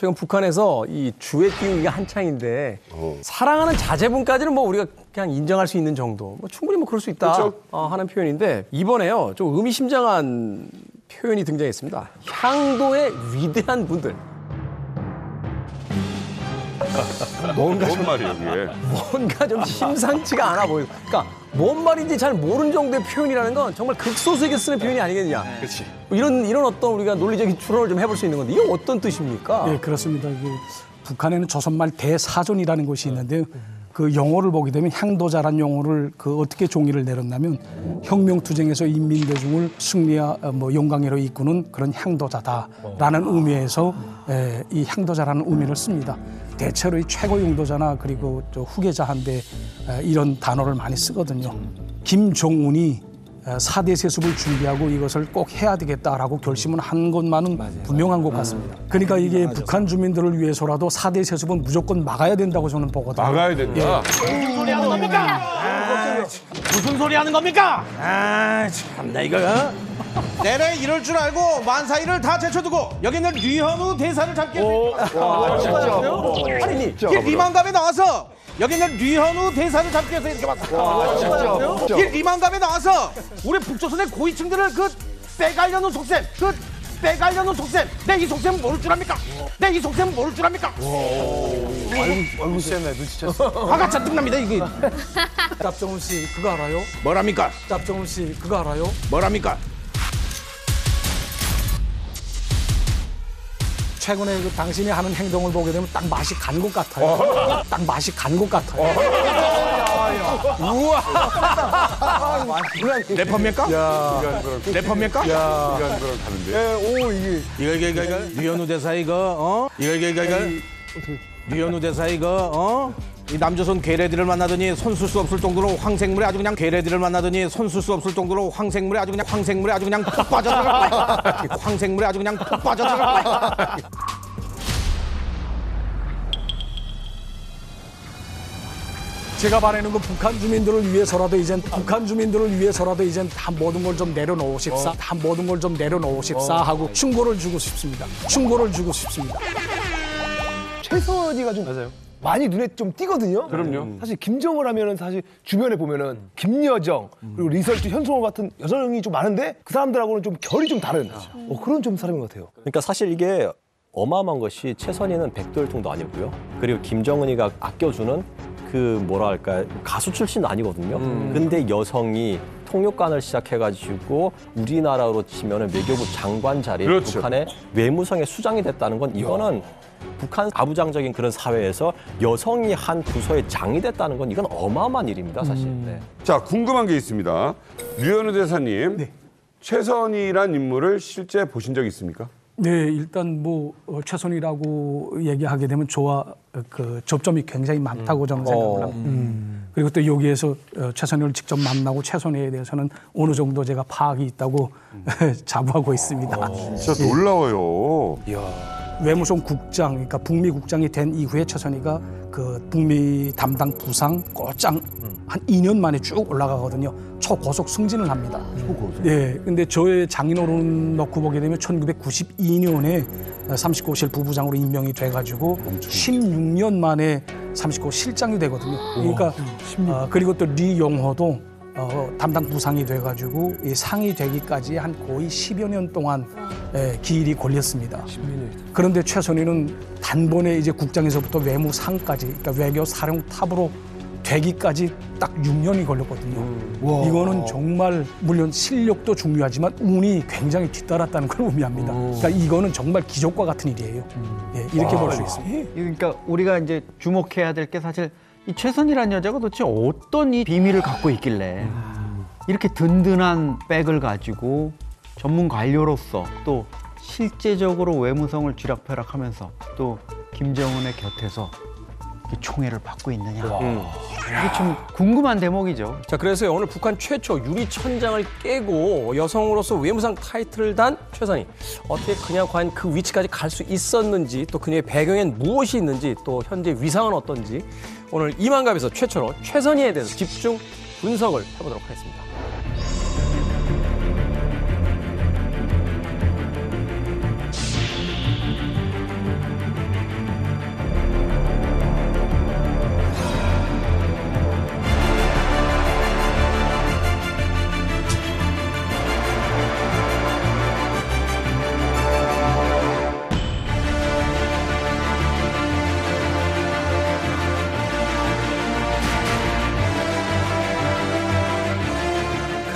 최근 북한에서 이 주에 띄우기가 한창인데 사랑하는 자제분까지는 뭐 우리가 그냥 인정할 수 있는 정도, 뭐 충분히 뭐 그럴 수 있다 하는 표현인데 이번에요 좀 의미심장한 표현이 등장했습니다. 향도의 위대한 분들. 뭔 말이에요, 이게? 뭔가 좀 심상치가 않아 보여요. 그러니까 뭔 말인지 잘 모르는 정도의 표현이라는 건 정말 극소수에게 쓰는 표현이 아니겠느냐. 그렇지. 이런 어떤 우리가 논리적인 추론을 좀 해볼 수 있는 건데 이게 어떤 뜻입니까? 예, 그렇습니다. 북한에는 조선말 대사전이라는 것이 있는데요. 그 용어를 보게 되면 향도자란 용어를 어떻게 종이를 내렸냐면 혁명투쟁에서 인민대중을 승리와 영광으로 이끄는 그런 향도자다라는 의미에서 이 향도자라는 의미를 씁니다. 대체로 이 최고 용도자나 그리고 후계자한테 이런 단어를 많이 쓰거든요. 김정은이 4대 세습을 준비하고 이것을 꼭 해야 되겠다라고 결심을 한 것만은 분명한 것 같습니다. 그러니까 이게 북한 주민들을 위해서라도 4대 세습은 무조건 막아야 된다고 저는 보거든요. 막아야 된다? 무슨 소리 하는 겁니까? 무슨 소리 하는 겁니까? 참나 이거. 내래 이럴 줄 알고 만사일을 다 제쳐두고 여기는 류현우 대사를 잡게 아니, 이 리만감에 나와서 여기는 류현우 대사를 잡기 위해서 이렇게 왔어. 이 리만감에 나와서 우리 북조선의 고위층들을 빼가려는 속셈, 빼가려는 속셈. 내 이 속셈은 모를 줄 압니까? 내 이 속셈은 모를 줄 압니까? 아이고, 쎄네, 눈치챘어. 화가 잔뜩 납니다, 이게. 짭정훈 씨 그거 알아요? 뭐랍니까? 짭정훈 씨 그거 알아요? 뭐랍니까? 최근에 당신이 하는 행동을 보게 되면 딱 맛이 간 것 같아요. 딱 맛이 간 것 같아요. 우와. 래퍼입니까? 래퍼입니까? 이런 거랑 다른데? 이거 류현우 대사 이거 류현우 대사 이거 이 남조선 괴뢰들을 만나더니 손쓸 수 없을 정도로 황생물에 아주 그냥 괴뢰들을 만나더니 손쓸 수 없을 정도로 황생물에 아주 그냥 푹 빠져들어갈 거야. 황생물에 아주 그냥 푹 빠져들어갈 거야. 제가 바라는 건 북한 주민들을 위해서라도 이젠 다 모든 걸 좀 내려놓으십사. 다 모든 걸 좀 내려놓으십사 하고 충고를 주고 싶습니다. 최선희가 좀 맞아요. 많이 눈에 좀 띄거든요. 그럼요. 사실 김정을 하면은 사실 주변에 보면은 김여정 그리고 리설트 현송월 같은 여성이 좀 많은데 그 사람들하고는 좀 결이 좀 다른 그런 좀 사람인 것 같아요. 그러니까 사실 이게 어마어마한 것이 최선희는 백두혈통도 아니고요. 그리고 김정은이가 아껴주는 뭐랄까 가수 출신도 아니거든요. 근데 여성이 통역관을 시작해가지고 우리나라로 치면은 외교부 장관 자리에 그렇죠. 북한의 외무성의 수장이 됐다는 건 이거는 북한 아부장적인 그런 사회에서 여성이 한 부서의 장이 됐다는 건 이건 어마어마한 일입니다, 사실. 네. 자, 궁금한 게 있습니다. 류현우 대사님, 네. 최선희란 인물을 실제 보신 적 있습니까? 네, 일단 최선이라고 얘기하게 되면 접점이 굉장히 많다고 저는 생각을 합니다. 그리고 또 여기에서 최선희를 직접 만나고 최선희에 대해서는 어느 정도 제가 파악이 있다고 자부하고 있습니다. 진짜 놀라워요. 외무성 국장, 그러니까 북미 국장이 된 이후에 최선희가 북미 담당 부상 곧장 한 2년 만에 쭉 올라가거든요. 초고속 승진을 합니다. 네, 근데 저의 장인어른 넣고 보게 되면 1992년에 39실 부부장으로 임명이 돼가지고 16년 만에 39 실장이 되거든요. 그러니까 그리고 또 리용호도 담당 부상이 돼가지고 상이 되기까지 한 거의 10여 년 동안 기일이 걸렸습니다. 그런데 최선희는 단번에 이제 국장에서부터 외무상까지, 그러니까 외교사령탑으로 되기까지 딱 6년이 걸렸거든요. 이거는 정말 물론 실력도 중요하지만 운이 굉장히 뒤따랐다는 걸 의미합니다. 그러니까 이거는 정말 기적과 같은 일이에요. 예, 이렇게 볼 수 있습니다. 그러니까 우리가 이제 주목해야 될 게 사실 이 최선희라는 여자가 도대체 어떤 이 비밀을 갖고 있길래 이렇게 든든한 백을 가지고 전문 관료로서 또 실제적으로 외무성을 쥐락펴락하면서 또 김정은의 곁에서 총애를 받고 있느냐. 이게 좀 궁금한 대목이죠. 자, 그래서 오늘 북한 최초 유리천장을 깨고 여성으로서 외무상 타이틀을 단 최선희. 어떻게 그냥 과연 그 위치까지 갈 수 있었는지, 또 그녀의 배경엔 무엇이 있는지, 또 현재 위상은 어떤지 오늘 이만갑에서 최초로 최선희에 대해서 집중 분석을 해보도록 하겠습니다.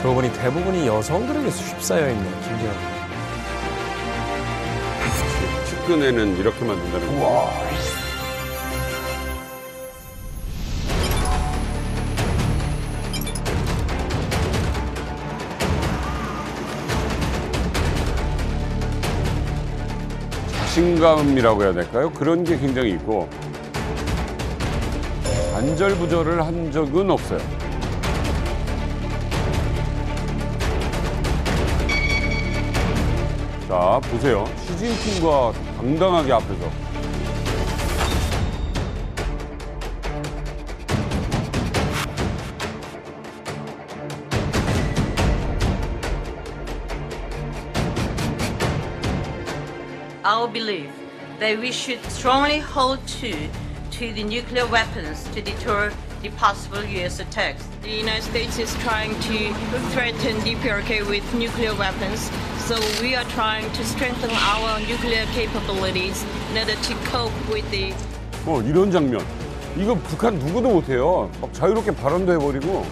그러고 보니 대부분이 여성들에게 휩싸여 있는 김재원. 측근에는 이렇게 만든다는 거. 자신감이라고 해야 될까요? 그런 게 굉장히 있고 안절부절을 한 적은 없어요. 자, 보세요. 시진핑과 당당하게 앞에서. Our belief that we should strongly hold to the nuclear weapons to deter the possible U.S. attacks. The United States is trying to threaten DPRK with nuclear weapons, so we are trying to strengthen our nuclear capabilities in order to cope with the. 이런 장면. 이거 북한 누구도 못해요. 막 자유롭게 발언도 해버리고.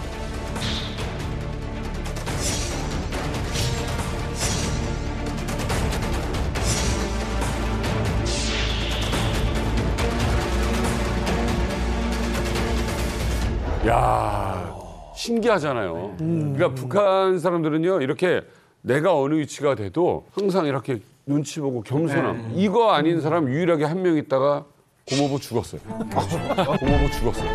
야, 신기하잖아요. 그러니까 북한 사람들은요, 이렇게 내가 어느 위치가 돼도 항상 이렇게 눈치 보고 겸손함. 이거 아닌 사람 유일하게 한 명 있다가 고모부 죽었어요. 고모부 죽었어요.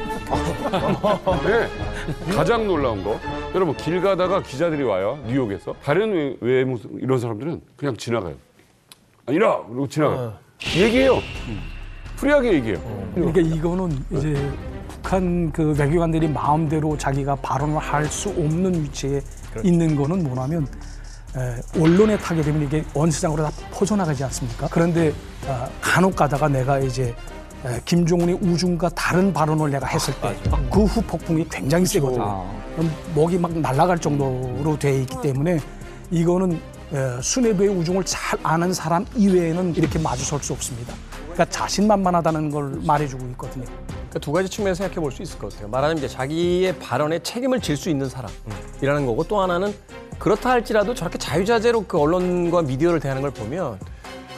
네, 가장 놀라운 거. 여러분, 길 가다가 기자들이 와요, 뉴욕에서. 다른 외무 이런 사람들은 그냥 지나가요. 아니라! 그러고 지나가요. 얘기해요. 프리하게 얘기해요. 그러니까 이거는 이제 북한 그 외교관들이 마음대로 자기가 발언을 할 수 없는 위치에 있는 거는 뭐냐면 언론에 타게 되면 이게 온 세상으로 다 퍼져나가지 않습니까? 그런데 간혹 가다가 내가 이제 김정은의 우중과 다른 발언을 내가 했을 때 그 후 폭풍이 굉장히 세거든요. 목이 막 날아갈 정도로 돼 있기 때문에 이거는 수뇌부의 우중을 잘 아는 사람 이외에는 이렇게 마주설 수 없습니다. 그러니까 자신만만하다는 걸 말해주고 있거든요. 그러니까 두 가지 측면에서 생각해 볼 수 있을 것 같아요. 말하자면 이제 자기의 발언에 책임을 질 수 있는 사람이라는 거고, 또 하나는 그렇다 할지라도 저렇게 자유자재로 그 언론과 미디어를 대하는 걸 보면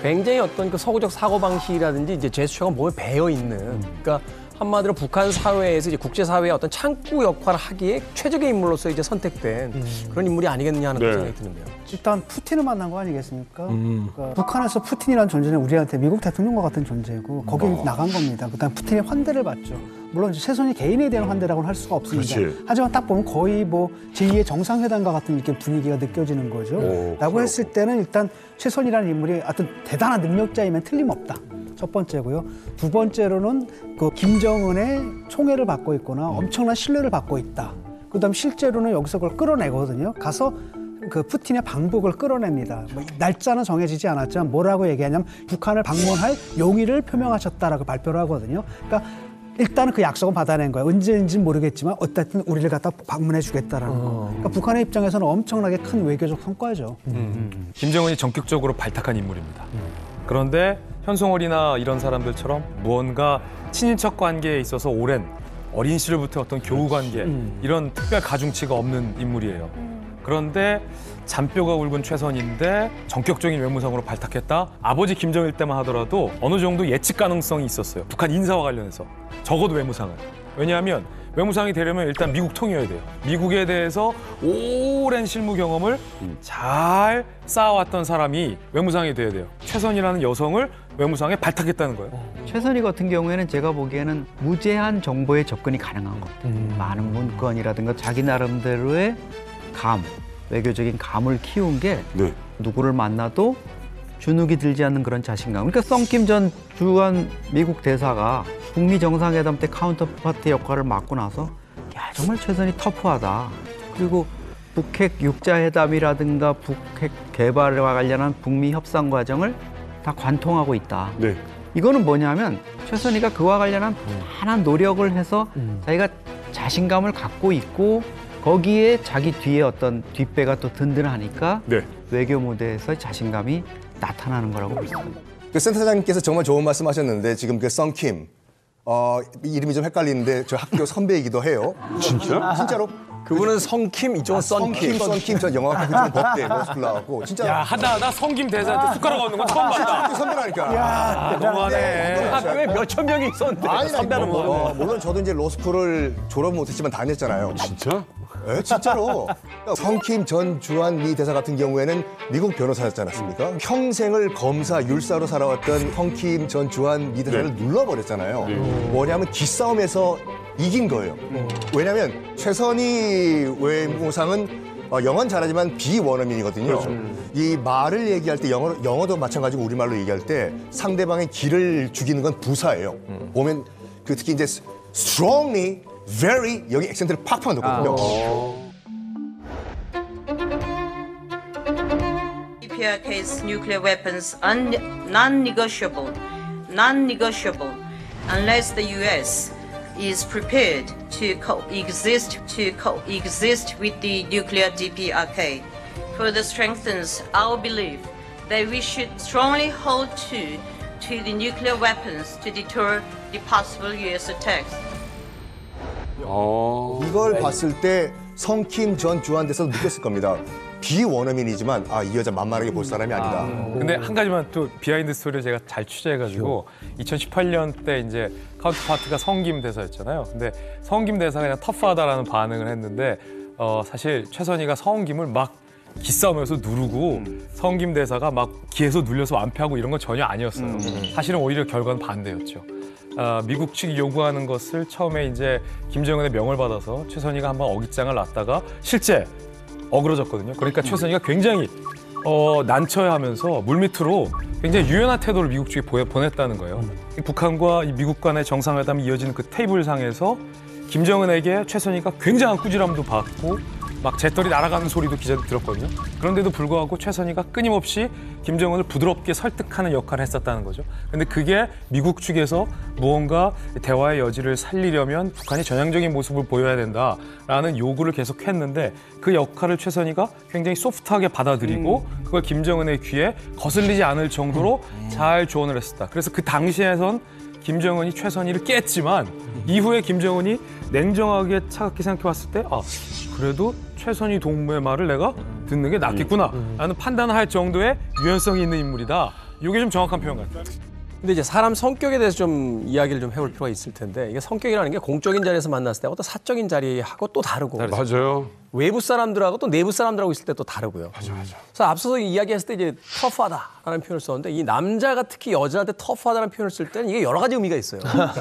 굉장히 어떤 그 서구적 사고방식이라든지 이제 제스처가 몸에 배어 있는, 그러니까 한마디로 북한 사회에서 이제 국제사회의 어떤 창구 역할을 하기에 최적의 인물로서 이제 선택된 그런 인물이 아니겠느냐 하는 생각이 드는데요. 일단 푸틴을 만난 거 아니겠습니까? 그러니까 북한에서 푸틴이라는 존재는 우리한테 미국 대통령과 같은 존재고 거기 나간 겁니다. 그다음 푸틴의 환대를 받죠. 물론 최선희 개인에 대한 환대라고는 할 수가 없습니다. 그렇지. 하지만 딱 보면 거의 뭐 제2의 정상회담과 같은 이렇게 분위기가 느껴지는 거죠. 라고 했을 때는 일단 최선희라는 인물이 어떤 대단한 능력자이면 틀림없다. 첫 번째고요. 두 번째로는 그 김정은의 총애를 받고 있거나 엄청난 신뢰를 받고 있다. 그다음 실제로는 여기서 그걸 끌어내거든요. 가서 그 푸틴의 방북을 끌어냅니다. 뭐 날짜는 정해지지 않았지만 뭐라고 얘기하냐면 북한을 방문할 용의를 표명하셨다라고 발표를 하거든요. 그러니까 일단은 그 약속은 받아낸 거예요. 언제인지는 모르겠지만 어쨌든 우리를 갖다 방문해 주겠다라는 거. 그러니까 북한의 입장에서는 엄청나게 큰 외교적 성과죠. 김정은이 전격적으로 발탁한 인물입니다. 그런데 현송월이나 이런 사람들처럼 무언가 친인척 관계에 있어서 오랜 어린 시절부터 어떤 교우 관계 이런 특별 가중치가 없는 인물이에요. 그런데 잔뼈가 굵은 최선인데 전격적인 외무상으로 발탁했다? 아버지 김정일 때만 하더라도 어느 정도 예측 가능성이 있었어요. 북한 인사와 관련해서. 적어도 외무상은. 왜냐하면 외무상이 되려면 일단 미국 통이어야 돼요. 미국에 대해서 오랜 실무 경험을 잘 쌓아왔던 사람이 외무상이 돼야 돼요. 최선이라는 여성을 외무상에 발탁했다는 거예요. 최선희 같은 경우에는 제가 보기에는 무제한 정보에 접근이 가능한 것 같아요. 많은 문건이라든가 자기 나름대로의 감, 외교적인 감을 키운 게 누구를 만나도 주눅이 들지 않는 그런 자신감. 그러니까 썬킴 전 주한 미국 대사가 북미 정상회담 때 카운터파트 역할을 맡고 나서 야 정말 최선희 터프하다. 그리고 북핵 육자회담이라든가 북핵 개발과 관련한 북미 협상 과정을 다 관통하고 있다. 이거는 뭐냐면 최선희가 그와 관련한 많은 노력을 해서 자기가 자신감을 갖고 있고 거기에 자기 뒤에 어떤 뒷배가 또 든든하니까 외교 무대에서 자신감이 나타나는 거라고 믿습니다. 그 센터장님께서 정말 좋은 말씀하셨는데 지금 그 썬킴 이름이 좀 헷갈리는데 저 학교 선배이기도 해요. 진짜? 진짜로? 그분은 성킴, 이쪽은 썬킴. 썬킴, 전 영화학교 그쪽 법대 로스쿨 나왔고 진짜. 야, 하다 성김 대사한테 숟가락 얻는 건 처음 봤다. 학교 선배라니까. 너무하네. 학교에 몇천 명이 있었는데 선배는 뭐. 물론 저도 이제 로스쿨을 졸업 못했지만 다녔잖아요. 진짜? 네, 진짜로. 성킴 전 주한 미 대사 같은 경우에는 미국 변호사였지 않았습니까? 평생을 검사, 율사로 살아왔던 성킴 전 주한 미 대사를 눌러버렸잖아요. 뭐냐면 기싸움에서 이긴 거예요. 왜냐하면 최선희 외무상은 영어는 잘하지만 비원어민이거든요. 이 말을 얘기할 때 영어도 마찬가지고 우리말로 얘기할 때 상대방의 기를 죽이는 건 부사예요. 보면 그 특히 이제 strongly, very 여기 액센트를 팍팍 넣거든요. DPRK's nuclear weapons are non-negotiable, unless the U.S. is prepared to coexist with the nuclear DPRK. Further strengthens our belief that we should strongly hold to the nuclear weapons to deter the possible U.S. attacks. 이걸 봤을 때 성킴 전 주한 대사도 느꼈을 겁니다. 비원어민이지만 이 여자 만만하게 볼 사람이 아니다. 근데 한 가지만 또 비하인드 스토리를 제가 잘 취재해가지고 2018년 때 이제 카운터파트가 성김 대사였잖아요. 근데 성김 대사가 그냥 터프하다라는 반응을 했는데 사실 최선희가 성김을 막 기싸움에서 누르고 성김 대사가 막 기에서 눌려서 완패하고 이런 건 전혀 아니었어요. 사실은 오히려 결과는 반대였죠. 미국 측이 요구하는 것을 처음에 이제 김정은의 명을 받아서 최선희가 한번 어깃장을 놨다가 실제 어그러졌거든요. 그러니까 최선희가 굉장히 난처해하면서 물밑으로 굉장히 유연한 태도를 미국 측에 보냈다는 거예요. 북한과 미국 간의 정상회담이 이어지는 그 테이블상에서 김정은에게 최선희가 굉장한 꾸지람도 받고 막 재떨이 날아가는 소리도 기자들 들었거든요. 그런데도 불구하고 최선희가 끊임없이 김정은을 부드럽게 설득하는 역할을 했었다는 거죠. 근데 그게 미국 측에서 무언가 대화의 여지를 살리려면 북한이 전향적인 모습을 보여야 된다라는 요구를 계속했는데 그 역할을 최선희가 굉장히 소프트하게 받아들이고 그걸 김정은의 귀에 거슬리지 않을 정도로 잘 조언을 했었다. 그래서 그 당시에선 김정은이 최선희를 깼지만 이후에 김정은이 냉정하게 차갑게 생각해봤을 때 그래도 최선희 동무의 말을 내가 듣는 게 낫겠구나 라는 판단을 할 정도의 유연성이 있는 인물이다. 이게 좀 정확한 표현 같아요. 근데 이제 사람 성격에 대해서 좀 이야기를 좀 해볼 필요가 있을 텐데 이게 성격이라는 게 공적인 자리에서 만났을 때 어떤 사적인 자리하고 또 다르고 맞아요. 외부 사람들하고 또 내부 사람들하고 있을 때 또 다르고요. 맞아. 그래서 앞서서 이야기했을 때 이제 터프하다라는 표현을 썼는데 이 남자가 특히 여자한테 터프하다는 표현을 쓸 때는 이게 여러 가지 의미가 있어요.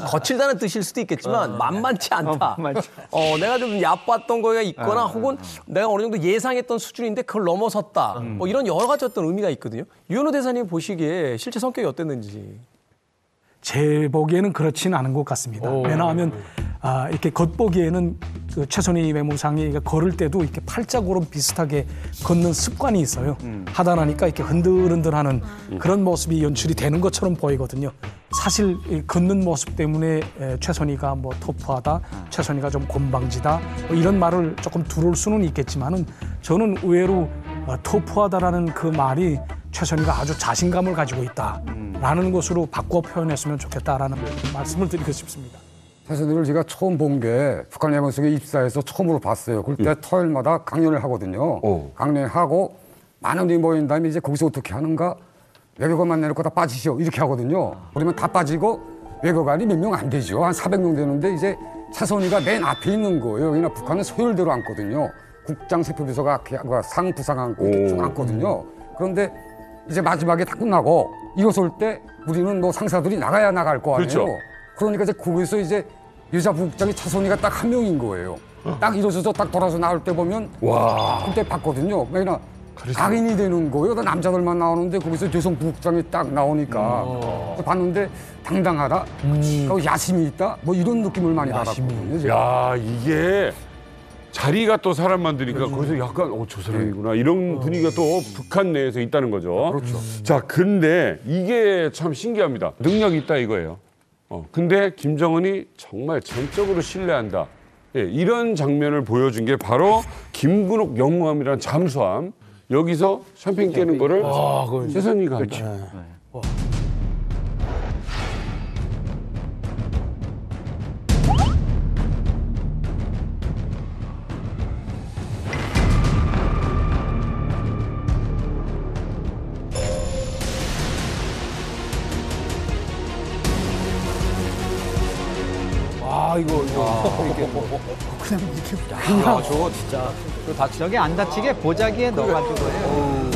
거칠다는 뜻일 수도 있겠지만 만만치 않다. 내가 좀 얕봤던 거가 있거나 혹은 내가 어느 정도 예상했던 수준인데 그걸 넘어섰다. 뭐 이런 여러 가지 어떤 의미가 있거든요. 유현호 대사님 보시기에 실제 성격이 어땠는지. 제 보기에는 그렇지는 않은 것 같습니다. 왜냐하면 이렇게 겉보기에는 그 최선희 외무상이 걸을 때도 이렇게 팔자고름 비슷하게 걷는 습관이 있어요. 하다 나니까 이렇게 흔들흔들하는 그런 모습이 연출이 되는 것처럼 보이거든요. 사실 이 걷는 모습 때문에 최선희가 뭐 터프하다, 최선희가 좀 곤방지다 뭐 이런 말을 조금 두를 수는 있겠지만은 저는 의외로 터프하다라는 그 말이 최선희가 아주 자신감을 가지고 있다라는 것으로 바꿔 표현했으면 좋겠다라는 말씀을 드리고 싶습니다. 최선희를 제가 처음 본 게 북한 해병석에 입사해서 처음으로 봤어요. 그때 토요일마다 강연을 하거든요. 강연하고 많은 분이 모인 다음에 이제 거기서 어떻게 하는가? 외교관만 내놓고 다 빠지시오 이렇게 하거든요. 그러면 다 빠지고 외교관이 몇 명 안 되죠. 한 400명 되는데 이제 최선희가 맨 앞에 있는 거예요. 그냥 북한은 서열대로 앉거든요. 국장 세표비서가 상 부상 앉고 쭉 앉거든요. 그런데 이제 마지막에 다 끝나고 일어설 때 우리는 뭐 상사들이 나가야 나갈 거 아니에요. 그렇죠. 그러니까 이제 거기서 이제 여자 부국장이 차선희가 딱 한 명인 거예요. 딱 일어서서 딱 돌아서 나올 때 보면 와 그때 봤거든요. 왜냐 강인이 되는 거예요. 남자들만 나오는데 거기서 여성 부국장이 딱 나오니까 봤는데 당당하다, 야심이 있다, 뭐 이런 느낌을 많이 받았거든요. 제가. 야 이게 자리가 또 사람 만드니까 거기서 약간 저 사람이구나 이런 분위기가 또 북한 내에서 있다는 거죠. 그렇죠. 자 근데 이게 참 신기합니다. 능력이 있다 이거예요. 근데 김정은이 정말 전적으로 신뢰한다. 예, 이런 장면을 보여준 게 바로 김근옥 영무함이라는 잠수함. 여기서 샴페인 깨는 거를 최선희가 한다. 이거 그냥 이렇게 야, 저거 진짜 저게 안 다치게 보자기에 넣어가지고 해요.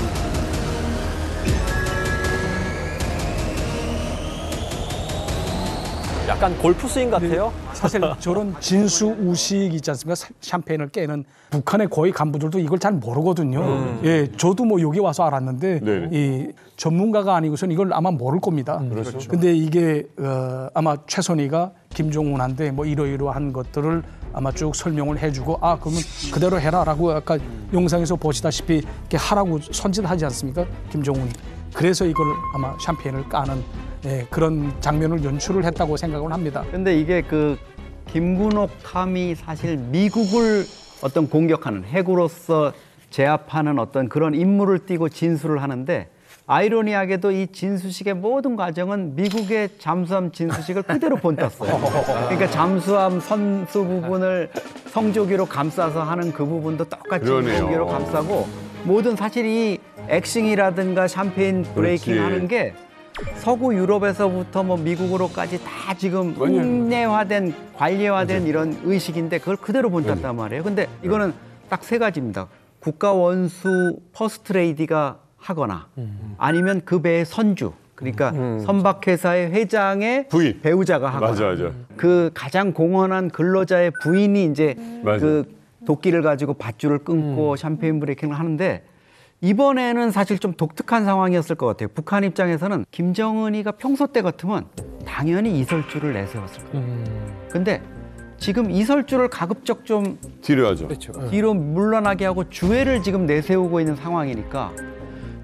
약간 골프 스윙 같아요. 사실 저런 진수우식 있지 않습니까? 샴페인을 깨는 북한의 고위 간부들도 이걸 잘 모르거든요. 예, 저도 뭐 여기 와서 알았는데 네네. 이 전문가가 아니고선 이걸 아마 모를 겁니다. 그렇죠. 근데 이게 아마 최선희가 김정은한테 뭐 이러이러한 것들을 아마 쭉 설명을 해주고 아 그러면 그대로 해라라고 아까 영상에서 보시다시피 이렇게 하라고 선짓하지 않습니까? 김정은이. 그래서 이걸 아마 샴페인을 까는 그런 장면을 연출을 했다고 생각을 합니다. 근데 이게 그 김군옥 탐이 사실 미국을 어떤 공격하는 핵으로서 제압하는 어떤 그런 임무를 띠고 진수를 하는데 아이러니하게도 이 진수식의 모든 과정은 미국의 잠수함 진수식을 그대로 본땄어요. 그러니까 잠수함 선수 부분을 성조기로 감싸서 하는 그 부분도 똑같이 성조기로 감싸고 모든 사실 이 액싱이라든가 샴페인 브레이킹 하는 게 서구 유럽에서부터 뭐 미국으로까지 다 지금 국내화된 관리화된 이런 의식인데 그걸 그대로 본땄단 말이에요. 근데 이거는 딱 세 가지입니다. 국가 원수 퍼스트 레이디가 하거나 아니면 그 배의 선주 그러니까 선박회사의 회장의 부인. 배우자가 하거나 맞아. 그 가장 공헌한 근로자의 부인이 이제 그 도끼를 가지고 밧줄을 끊고 샴페인 브레이킹을 하는데 이번에는 사실 좀 독특한 상황이었을 것 같아요. 북한 입장에서는 김정은이가 평소 때 같으면 당연히 이설주를 내세웠을 거예요. 근데 지금 이설주를 가급적 좀 뒤로 하죠. 뒤로 물러나게 하고 주애를 지금 내세우고 있는 상황이니까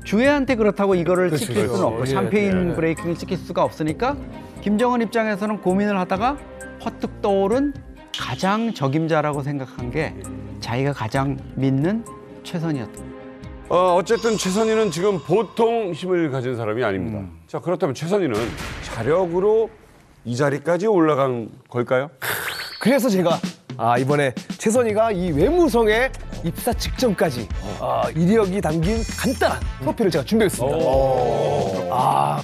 주애한테 그렇다고 이거를 시킬 수는 없고 샴페인 브레이킹을 시킬 수가 없으니까 김정은 입장에서는 고민을 하다가 퍼뜩 떠오른 가장 적임자라고 생각한 게 자기가 가장 믿는 최선희였던 거예요. 어쨌든 최선희는 지금 보통 힘을 가진 사람이 아닙니다. 자, 그렇다면 최선희는 자력으로 이 자리까지 올라간 걸까요? 그래서 제가 이번에 최선희가 이 외무성에 입사 직전까지 이력이 담긴 간단한 프로필을 제가 준비했습니다.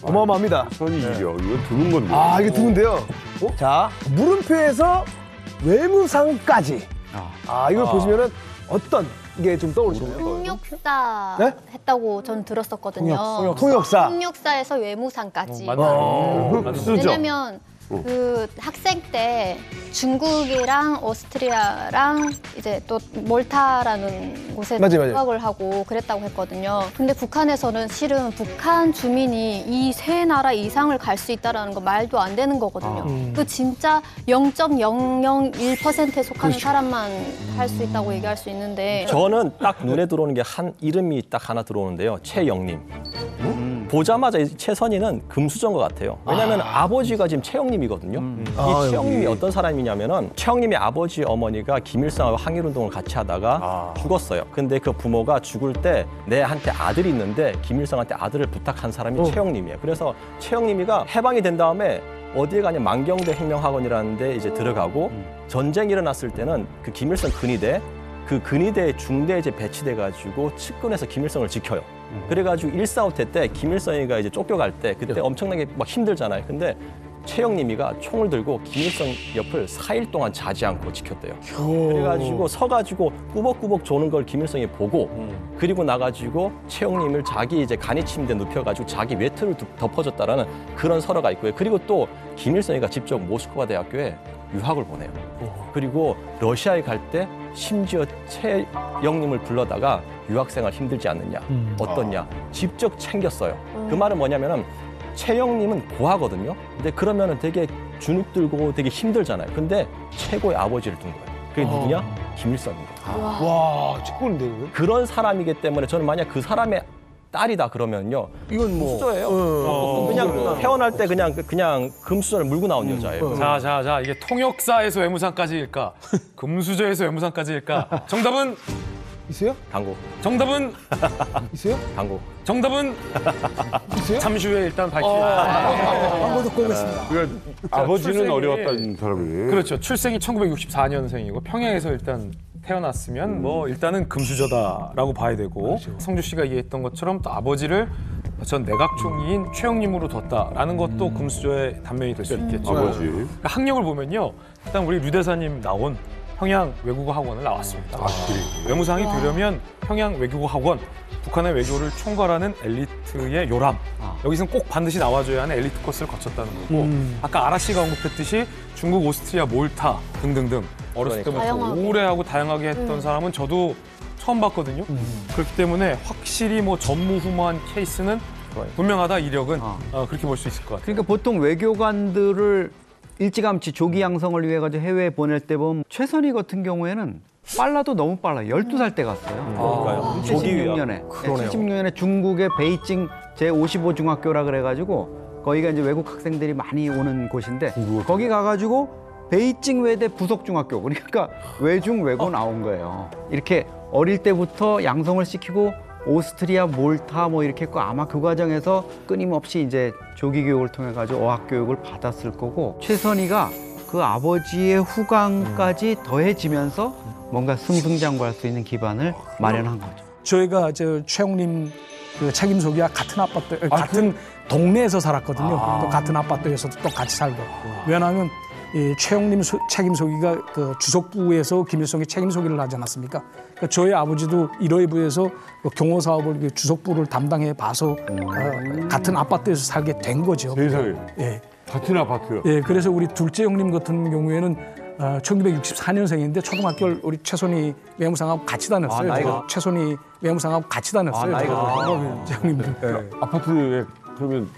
어마어마합니다. 최선희 이력 이거 드문 건데. 이게 드문데요. 자, 물음표에서 외무상까지. 이걸 보시면은 어떤 이게 좀 떠오르시나요? 통역사 네? 했다고 전 들었었거든요. 통역사. 통역사에서 외무상까지. 쓰죠. 왜냐면 그 학생 때 중국이랑 오스트리아랑 이제 또 몰타라는 곳에 유학을 하고 그랬다고 했거든요. 근데 북한에서는 실은 북한 주민이 이 세 나라 이상을 갈 수 있다라는 거 말도 안 되는 거거든요. 그 진짜 0.001%에 속하는 사람만 할 수 있다고 얘기할 수 있는데 저는 딱 눈에 들어오는 게 한 이름이 딱 하나 들어오는데요. 최영림. 보자마자 최선희는 금수저인 것 같아요. 왜냐하면 아버지가 지금 최영림이거든요. 이 최영림이 어떤 사람이냐면은 최영림의 아버지 어머니가 김일성하고 항일운동을 같이 하다가 죽었어요. 근데 그 부모가 죽을 때 내한테 아들이 있는데 김일성한테 아들을 부탁한 사람이 최영림이에요. 그래서 최영림이가 해방이 된 다음에 어디에 가냐 만경대 혁명학원이라는 데 이제 들어가고 전쟁이 일어났을 때는 그 김일성 근위대 그 근위대 중대에 이제 배치돼 가지고 측근에서 김일성을 지켜요. 그래가지고 1.4.5 때 김일성이가 이제 쫓겨갈 때 그때 엄청나게 막 힘들잖아요. 근데 최영림이가 총을 들고 김일성 옆을 4일 동안 자지 않고 지켰대요. 그래가지고 서가지고 꾸벅꾸벅 조는 걸 김일성이 보고 그리고 나가지고 최영림을 자기 이제 간이 침대 눕혀가지고 자기 외투를 덮어줬다라는 그런 설화가 있고요. 그리고 또 김일성이가 직접 모스크바 대학교에 유학을 보내요. 그리고 러시아에 갈 때 심지어 최영림을 불러다가 유학생활 힘들지 않느냐, 어떻냐, 직접 챙겼어요. 그 말은 뭐냐면은 최영림은 고하거든요. 근데 그러면은 되게 주눅 들고 되게 힘들잖아요. 근데 최고의 아버지를 둔 거예요. 그게 누구냐? 김일성입니다. 와, 최고인데요. 그런 사람이기 때문에 저는 만약 그 사람의 딸이다 그러면요. 이건 뭐 금수저예요. 그냥 태어날 때 그냥 금수저를 물고 나온 여자예요. 자, 이게 통역사에서 외무상까지일까? 금수저에서 외무상까지일까? 정답은 있어요? 당구. 정답은 있어요? 당구. 정답은 있어요? 잠시 후에 일단 밝힙니다. 광고 듣고 오겠습니다. 그러니까 아버지는 어려웠다는 사람이네. 그렇죠. 출생이 1964년생이고 평양에서 일단 태어났으면 뭐 일단은 금수저다라고 봐야 되고 성주 씨가 얘기했던 것처럼 또 아버지를 전 내각 총리인 최영림으로 뒀다라는 것도 금수저의 단면이 될 수 있겠죠. 아버지. 그러니까 학력을 보면요, 일단 우리 류 대사님 나온 평양 외국어 학원을 나왔습니다. 외무상이 되려면 평양 외국어 학원, 북한의 외교를 총괄하는 엘리트의 요람, 여기서는 꼭 반드시 나와줘야 하는 엘리트 코스를 거쳤다는 거고, 아까 아라 씨가 언급했듯이 중국, 오스트리아, 몰타 등등등 어렸을 때부터 다양하게. 오래 하고 다양하게 했던 사람은 저도 처음 봤거든요. 그렇기 때문에 확실히 뭐 전무후무한 케이스는 분명하다, 이력은 그렇게 볼 수 있을 것 같아요. 그러니까 보통 외교관들을 일찌감치 조기 양성을 위해 가지고 해외에 보낼 때 보면 최선희 같은 경우에는 빨라도 너무 빨라요. 12살 때 갔어요. 조기 유학. 76년에. 그러네요. 76년에 중국의 베이징 제55중학교라 그래가지고 거기가 이제 외국 학생들이 많이 오는 곳인데 거기 가가지고 베이징 외대 부속중학교, 그러니까 외중 외고 나온 거예요. 이렇게 어릴 때부터 양성을 시키고 오스트리아, 몰타 뭐 이렇게 했고 아마 그 과정에서 끊임없이 이제 조기 교육을 통해 가지고 어학 교육을 받았을 거고 최선희가 그 아버지의 후광까지 더해지면서 뭔가 승승장구할 수 있는 기반을 마련한 거죠. 저희가 최영림 그 책임소기와 같은 아파트, 같은 동네에서 살았거든요. 또 같은 아파트에서도 또 같이 살고. 왜냐하면 이 최영림 책임소기가 그 주석부에서 김일성이 책임소기를 하지 않았습니까? 그러니까 저희 아버지도 1호의 부에서 그 경호사업을 주석부를 담당해 봐서 같은 아파트에서 살게 된 거죠. 세상에. 예. 같은 아파트요? 예, 그래서 우리 둘째 형님 같은 경우에는 1964년생인데 초등학교를 우리 최선희 외무상하고 같이 다녔어요. 나이가. 최선희 외무상하고 같이 다녔어요. 나이가 형님들. 아파트에 그러면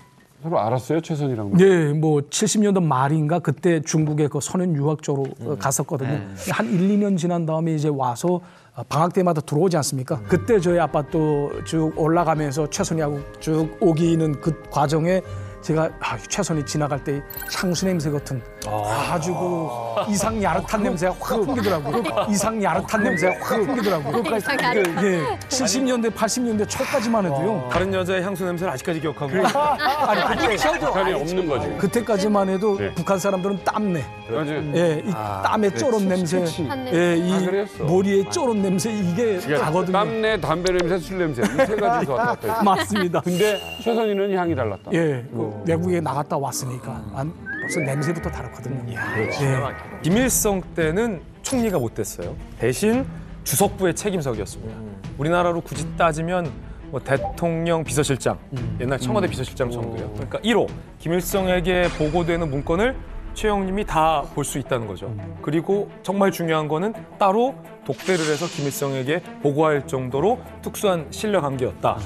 서로 알았어요, 최선이랑? 네, 뭐 70년대 말인가 그때 중국에 그 소년 유학 쪽으로 갔었거든요. 한 1, 2년 지난 다음에 이제 와서 방학 때마다 들어오지 않습니까? 그때 저희 아파트 쭉 올라가면서 최선희하고 쭉 오기는 그 과정에 제가 최선희 지나갈 때 향수 냄새 같은 아주 그 이상 야릇한 냄새가 확 풍기더라고요. 이상 야릇한 냄새가 확 풍기더라고요. 예, 70년대, 80년대 초까지만 해도요. 다른 여자의 향수 냄새를 아직까지 기억하고. 아니, 그때 북한이 없는 거지. 그때까지만 해도 네. 북한 사람들은 땀내. 맞아요. 예, 이 땀에 쫄은 냄새, 예, 이 그랬어. 머리에 쫄은 냄새 이게 다거든요. 땀내, 담배 냄새, 술 냄새 이 세 가지에서 왔다 갔다 했어. 맞습니다. 근데 최선이는 향이 달랐다. 예, 그 외국에 나갔다 왔으니까 벌써 냄새부터 다르거든요. 예. 김일성 때는 총리가 못 됐어요. 대신 주석부의 책임석이었습니다. 우리나라로 굳이 따지면 뭐 대통령 비서실장, 옛날 청와대 비서실장 정도예요. 그러니까 1호, 김일성에게 보고되는 문건을 최영림이 다 볼 수 있다는 거죠. 그리고 정말 중요한 거는 따로 독대를 해서 김일성에게 보고할 정도로 특수한 신뢰 관계였다.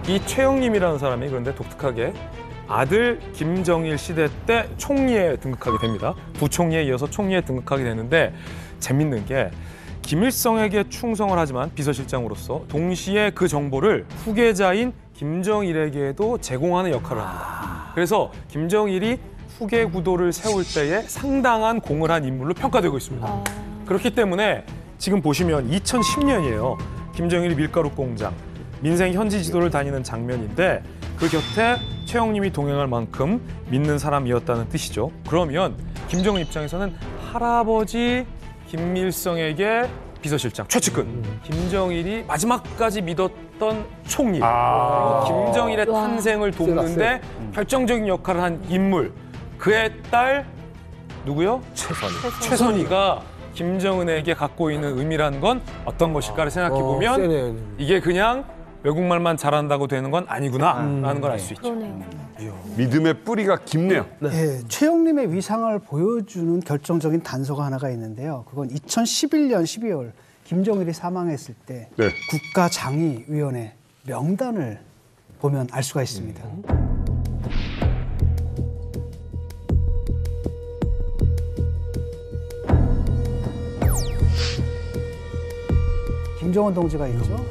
이 최영림이라는 사람이 그런데 독특하게 아들 김정일 시대 때 총리에 등극하게 됩니다. 부총리에 이어서 총리에 등극하게 되는데 재밌는 게 김일성에게 충성을 하지만 비서실장으로서 동시에 그 정보를 후계자인 김정일에게도 제공하는 역할을 합니다. 그래서 김정일이 후계 구도를 세울 때에 상당한 공을 한 인물로 평가되고 있습니다. 그렇기 때문에 지금 보시면 2010년이에요. 김정일이 밀가루 공장, 민생 현지 지도를 다니는 장면인데 그 곁에 최영림이 동행할 만큼 믿는 사람이었다는 뜻이죠. 그러면 김정은 입장에서는 할아버지 김일성에게 비서실장, 최측근, 김정일이 마지막까지 믿었던 총리, 그리고 김정일의 탄생을 돕는데 결정적인 역할을 한 인물, 그의 딸 누구요? 최선희가 김정은에게 갖고 있는 의미라는 건 어떤 것일까를 생각해 보면 이게 그냥 외국말만 잘한다고 되는 건 아니구나라는 걸 알 수 있죠. 믿음의 뿌리가 깊네요. 네, 최영림의 위상을 보여주는 결정적인 단서가 하나가 있는데요. 그건 2011년 12월 김정일이 사망했을 때 국가장의위원회 명단을 보면 알 수가 있습니다. 김정은 동지가 있죠.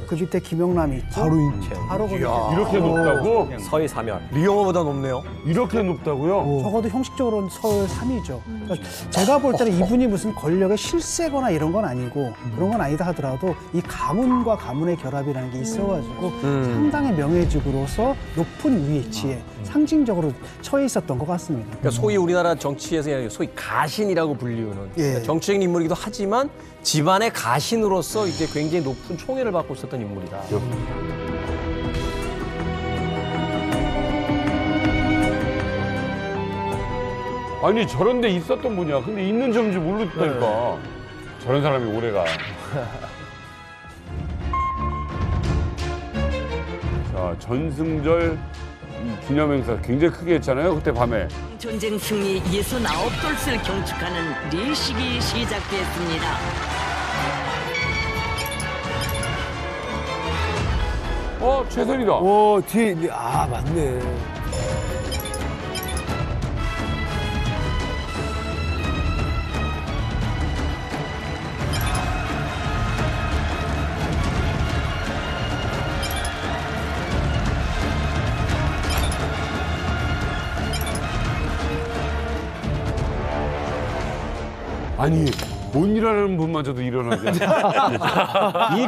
그 밑에 김영남이 있죠. 바로 인체. 바로 거기. 이렇게 높다고? 서희 사면. 리영어보다 높네요. 이렇게 높다고요? 적어도 형식적으로는 서울 3위죠. 그러니까 제가 볼 때는 이분이 무슨 권력의 실세거나 이런 건 아니고 그런 건 아니다 하더라도 이 가문과 가문의 결합이라는 게 있어가지고 상당히 명예직으로서 높은 위치에 상징적으로 처해 있었던 것 같습니다. 그러니까 소위 우리나라 정치에서 소위 가신이라고 불리우는 그러니까 정치적인 인물이기도 하지만 집안의 가신으로서 이제 굉장히 높은 총애를 받고 있었던 인물이다. 아니 저런 데 있었던 분이야. 근데 있는 점인지 모르겠다니까. 저런 사람이 오래가. 자, 전승절 기념행사 굉장히 크게 했잖아요. 그때 밤에. 전쟁 승리 69돌스를 경축하는 리식이 시작됐습니다. 최선이다. 뒤에 맞네. 아니 못 일하는 분마저도 일어나지. 이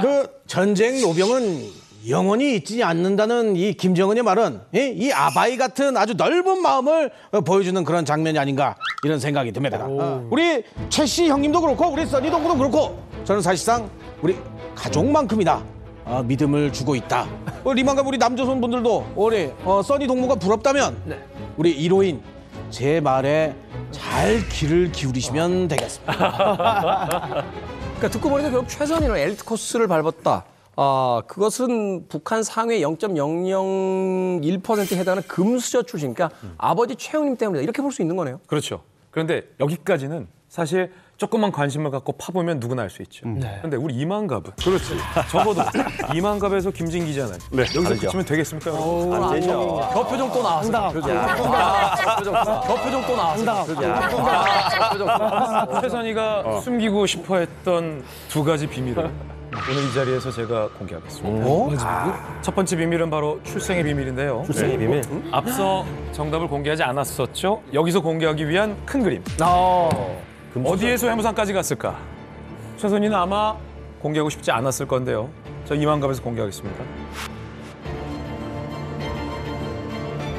그 전쟁 노병은 영원히 잊지 않는다는 이 김정은의 말은 이 아바이 같은 아주 넓은 마음을 보여주는 그런 장면이 아닌가 이런 생각이 듭니다. 우리 최 씨 형님도 그렇고 우리 써니 동무도 그렇고 저는 사실상 우리 가족만큼이나 믿음을 주고 있다. 리만갑 우리 남조선 분들도 우리 써니 동무가 부럽다면 우리 1호인 제 말에 잘 귀를 기울이시면 되겠습니다. 그러니까 듣고 보니까 결국 최선희는 엘리트 코스를 밟았다. 그것은 북한 상위 0.001%에 해당하는 금수저 출신, 그러니까 아버지 최영님 때문이다. 이렇게 볼 수 있는 거네요. 그렇죠. 그런데 여기까지는 사실 조금만 관심을 갖고 파보면 누구나 알 수 있죠. 그런데 우리 이만갑은 그렇지. 적어도 이만갑에서 김진 기자는 여기서 그치면 되겠습니까? 안 되죠. 저 표정 또 나왔어. 저 표정 또 나왔어. 최선희가 숨기고 싶어했던 두 가지 비밀을 오늘 이 자리에서 제가 공개하겠습니다. 첫 번째 비밀은 바로 출생의 비밀인데요. 출생의 비밀? 앞서 정답을 공개하지 않았었죠. 여기서 공개하기 위한 큰 그림. 어디에서 해무상까지 갔을까? 최선희는 아마 공개하고 싶지 않았을 건데요. 저 이만갑에서 공개하겠습니다.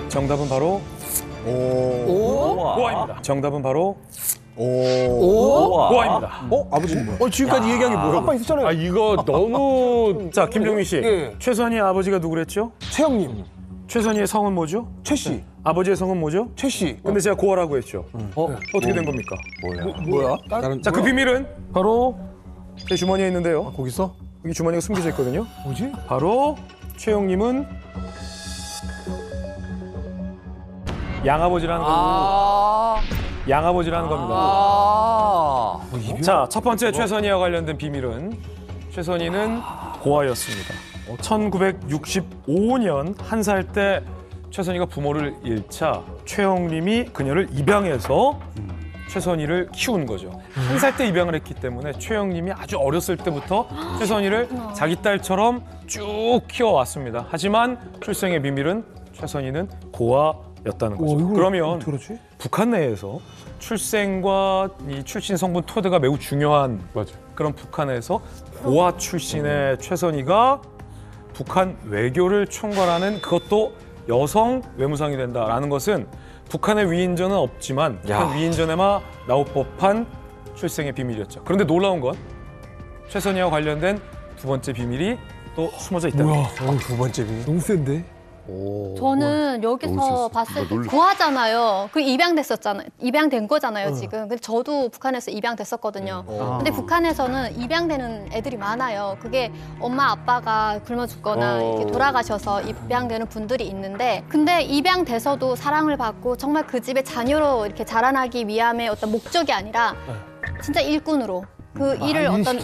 정답은 바로 고아입니다. 정답은 바로 고아입니다. 아버지는 뭐야? 지금까지 얘기한 게 뭐야? 아빠 있었잖아요. 이거 너무 자, 김종민 씨. 최선희의 아버지가 누구랬죠? 최형님. 최선희의 성은 뭐죠? 최 씨. 아버지의 성은 뭐죠? 최 씨. 근데 제가 고아라고 했죠. 어떻게 된 겁니까? 뭐야? 자, 그 비밀은 바로 제 주머니에 있는데요. 거기서? 여기 주머니가 숨겨져 있거든요. 뭐지? 바로 최영님은 양아버지라는 겁니다. 양아버지라는 겁니다. 자, 첫 번째 최선희와 관련된 비밀은 최선희는 고아였습니다. 1965년 1살 때 최선희가 부모를 잃자 최영님이 그녀를 입양해서 최선희를 키운 거죠. 1살 때 입양을 했기 때문에 최영님이 아주 어렸을 때부터 최선희를 자기 딸처럼 쭉 키워왔습니다. 하지만 출생의 비밀은 최선희는 고아였다는 거죠. 그러면 북한 내에서 출생과 이 출신 성분 토대가 매우 중요한 그런 북한에서 고아 출신의 최선희가 북한 외교를 총괄하는 그것도 여성 외무상이 된다라는 것은 북한의 위인전은 없지만 북한 위인전에만 나올 법한 출생의 비밀이었죠. 그런데 놀라운 건 최선희와 관련된 두 번째 비밀이 또 숨어져 있다는 거죠. 두 번째 비밀. 너무 센데? 저는 여기서 봤을 때 고아잖아요. 그 입양됐었잖아요. 입양된 거잖아요, 지금. 근데 저도 북한에서 입양됐었거든요. 근데 북한에서는 입양되는 애들이 많아요. 그게 엄마 아빠가 굶어 죽거나 이렇게 돌아가셔서 입양되는 분들이 있는데, 근데 입양돼서도 사랑을 받고 정말 그 집의 자녀로 이렇게 자라나기 위함의 어떤 목적이 아니라 진짜 일꾼으로 그 일을 어떤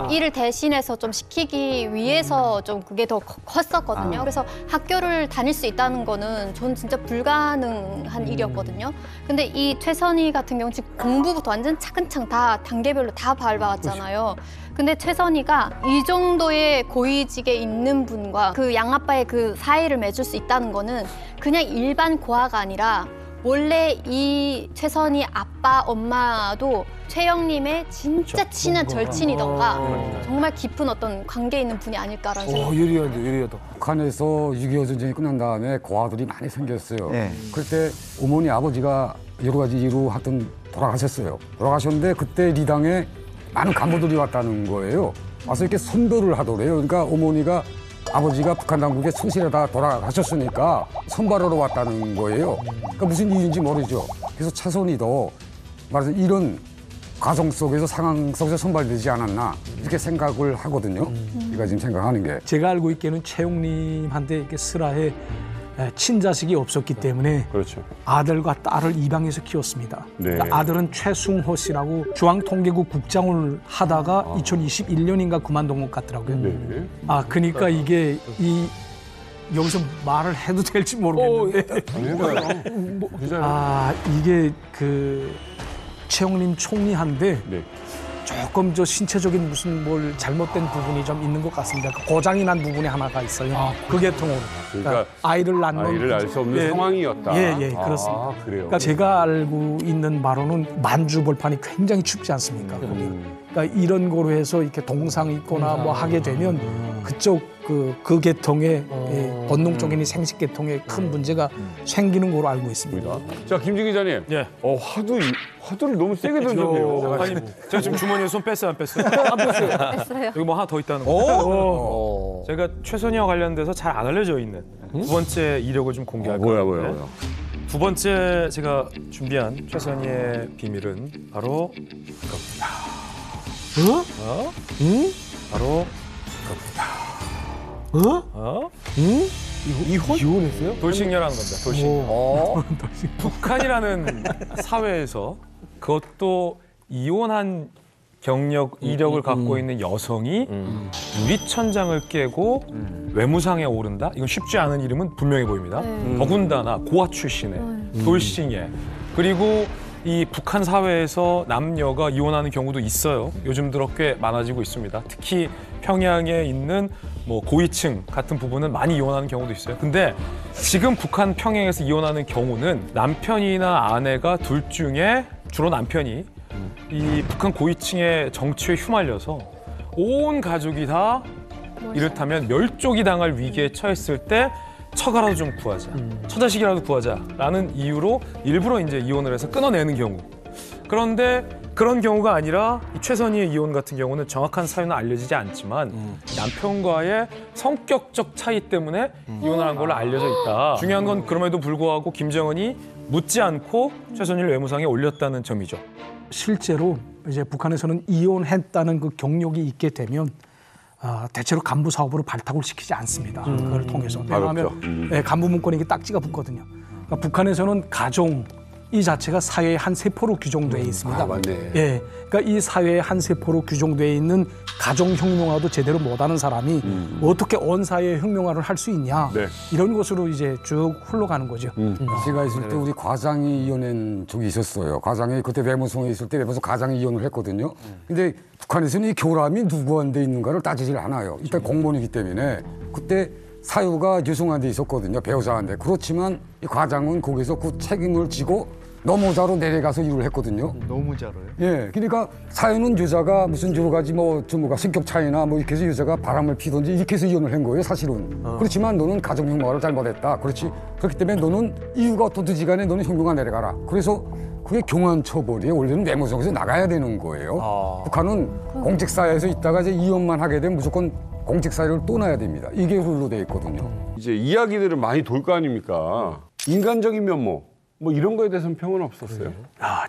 일을 대신해서 좀 시키기 위해서 좀 그게 더 컸었거든요. 그래서 학교를 다닐 수 있다는 거는 전 진짜 불가능한 일이었거든요. 근데 이 최선희 같은 경우 지금 공부부터 완전 차근차근 다 단계별로 다 밟아왔잖아요. 근데 최선희가 이 정도의 고위직에 있는 분과 그 양아빠의 그 사이를 맺을 수 있다는 거는 그냥 일반 고아가 아니라 원래 이 최선희 아빠, 엄마도 최영님의 진짜 친한 절친이던가 정말 깊은 어떤 관계에 있는 분이 아닐까라는 생각이 예리하다. 북한에서 6.25 전쟁이 끝난 다음에 고아들이 많이 생겼어요. 그때 어머니 아버지가 여러 가지 이유로 하여튼 돌아가셨어요. 돌아가셨는데 그때 리당에 많은 간부들이 왔다는 거예요. 와서 이렇게 선별을 하더래요. 그러니까 어머니가 아버지가 북한 당국에 순실하다 돌아가셨으니까 선발하러 왔다는 거예요. 그러니까 무슨 이유인지 모르죠. 그래서 최선희도 말해서 이런 과정 속에서 상황 속에서 선발되지 않았나 이렇게 생각을 하거든요. 제가 지금 생각하는 게. 제가 알고 있기에는 최용님한테 이렇게 슬하에 친자식이 없었기 때문에 그렇죠. 아들과 딸을 입양해서 키웠습니다. 네. 그러니까 아들은 최승호 씨라고 중앙통계국 국장을 하다가 2021년인가 그만둔 것 같더라고요. 네. 그러니까 이게 여기서 말을 해도 될지 모르겠는데. 이게 그 최용림 총리한테 조금 신체적인 무슨 뭘 잘못된 부분이 좀 있는 것 같습니다. 고장이 난 부분이 하나가 있어요. 그 계통으로. 그러니까 아이를 낳는. 아이를 낳을 수 없는 상황이었다. 예, 그렇습니다. 그래요. 그러니까 제가 알고 있는 바로는 만주벌판이 굉장히 춥지 않습니까? 그러니까 이런 거로 해서 이렇게 동상 있거나 뭐 하게 되면 그쪽 그 계통의 본능적인 생식 계통에 큰 문제가 생기는 거로 알고 있습니다. 자, 김진 기자님. 화두를 너무 세게 던졌네요. 아니, 제가 지금 주머니에 손 뺐어요, 안 뺐어요? 안 뺐어요. 여기 뭐 하나 더 있다는 거. 제가 최선희와 관련돼서 잘 안 알려져 있는 두 번째 이력을 좀 공개할 거예요. 뭐야. 두 번째 제가 준비한 최선희의 비밀은 바로 이겁니다. 바로 이혼했어요? 돌싱녀라는 겁니다. 돌싱. 북한이라는 사회에서 그것도 이혼한 경력, 이력을 갖고 있는 여성이 유리천장을 깨고 외무상에 오른다? 이건 쉽지 않은 이름은 분명해 보입니다. 더군다나 고아 출신의 돌싱에. 그리고 이 북한 사회에서 남녀가 이혼하는 경우도 있어요. 요즘 들어 꽤 많아지고 있습니다. 특히 평양에 있는 뭐 고위층 같은 부분은 많이 이혼하는 경우도 있어요. 근데 지금 북한 평양에서 이혼하는 경우는 남편이나 아내가 둘 중에 주로 남편이 이 북한 고위층의 정치에 휘말려서 온 가족이 다 이렇다면 멸족이 당할 위기에 처했을 때 처가라도 좀 구하자, 처자식이라도 구하자라는 이유로 일부러 이제 이혼을 해서 끊어내는 경우. 그런데 그런 경우가 아니라 이 최선희의 이혼 같은 경우는 정확한 사유는 알려지지 않지만 남편과의 성격적 차이 때문에 이혼을 한 걸로 알려져 있다. 중요한 건 그럼에도 불구하고 김정은이 묻지 않고 최선희를 외무상에 올렸다는 점이죠. 실제로 이제 북한에서는 이혼했다는 그 경력이 있게 되면 대체로 간부 사업으로 발탁을 시키지 않습니다. 그걸 통해서. 왜냐하면 간부 문건에 이게 딱지가 붙거든요. 그러니까 북한에서는 가정 이 자체가 사회의 한 세포로 규정되어 있습니다. 맞네. 예, 그러니까 이 사회의 한 세포로 규정되어 있는 가정 혁명화도 제대로 못하는 사람이 어떻게 온 사회의 혁명화를 할 수 있냐 이런 것으로 이제 쭉 흘러가는 거죠. 제가 있을 때 우리 과장이 이혼한 적이 있었어요. 과장이 그때 외무성에 있을 때 외무성 과장이 이혼을 했거든요. 근데 북한에서는 이 교람이 누구한테 있는가를 따지질 않아요. 일단 공무원이기 때문에 그때 사유가 유승한테 있었거든요. 배우자한테. 그렇지만 이 과장은 거기서 그 책임을 지고 노무자로 내려가서 일을 했거든요. 노무자로요? 예. 그러니까 사유는 여자가 무슨 여러 가지 뭐 성격 차이나 뭐 이렇게 해서 여자가 바람을 피든지 이렇게 해서 이혼을 한 거예요, 사실은. 그렇지만 너는 가정 혁명화를 잘못했다. 그렇지. 그렇기 때문에 너는 이유가 어떻든지 간에 너는 혁명화 내려가라. 그래서 그게 경한 처벌이에요. 원래는 외무성에서 나가야 되는 거예요. 북한은 공직사회에서 있다가 이제 이혼만 하게 되면 무조건 공직사회를 떠나야 됩니다. 이게 룰로 돼 있거든요. 이제 이야기들은 많이 돌 거 아닙니까? 인간적인 면모 뭐 이런 거에 대해서는 평은 없었어요.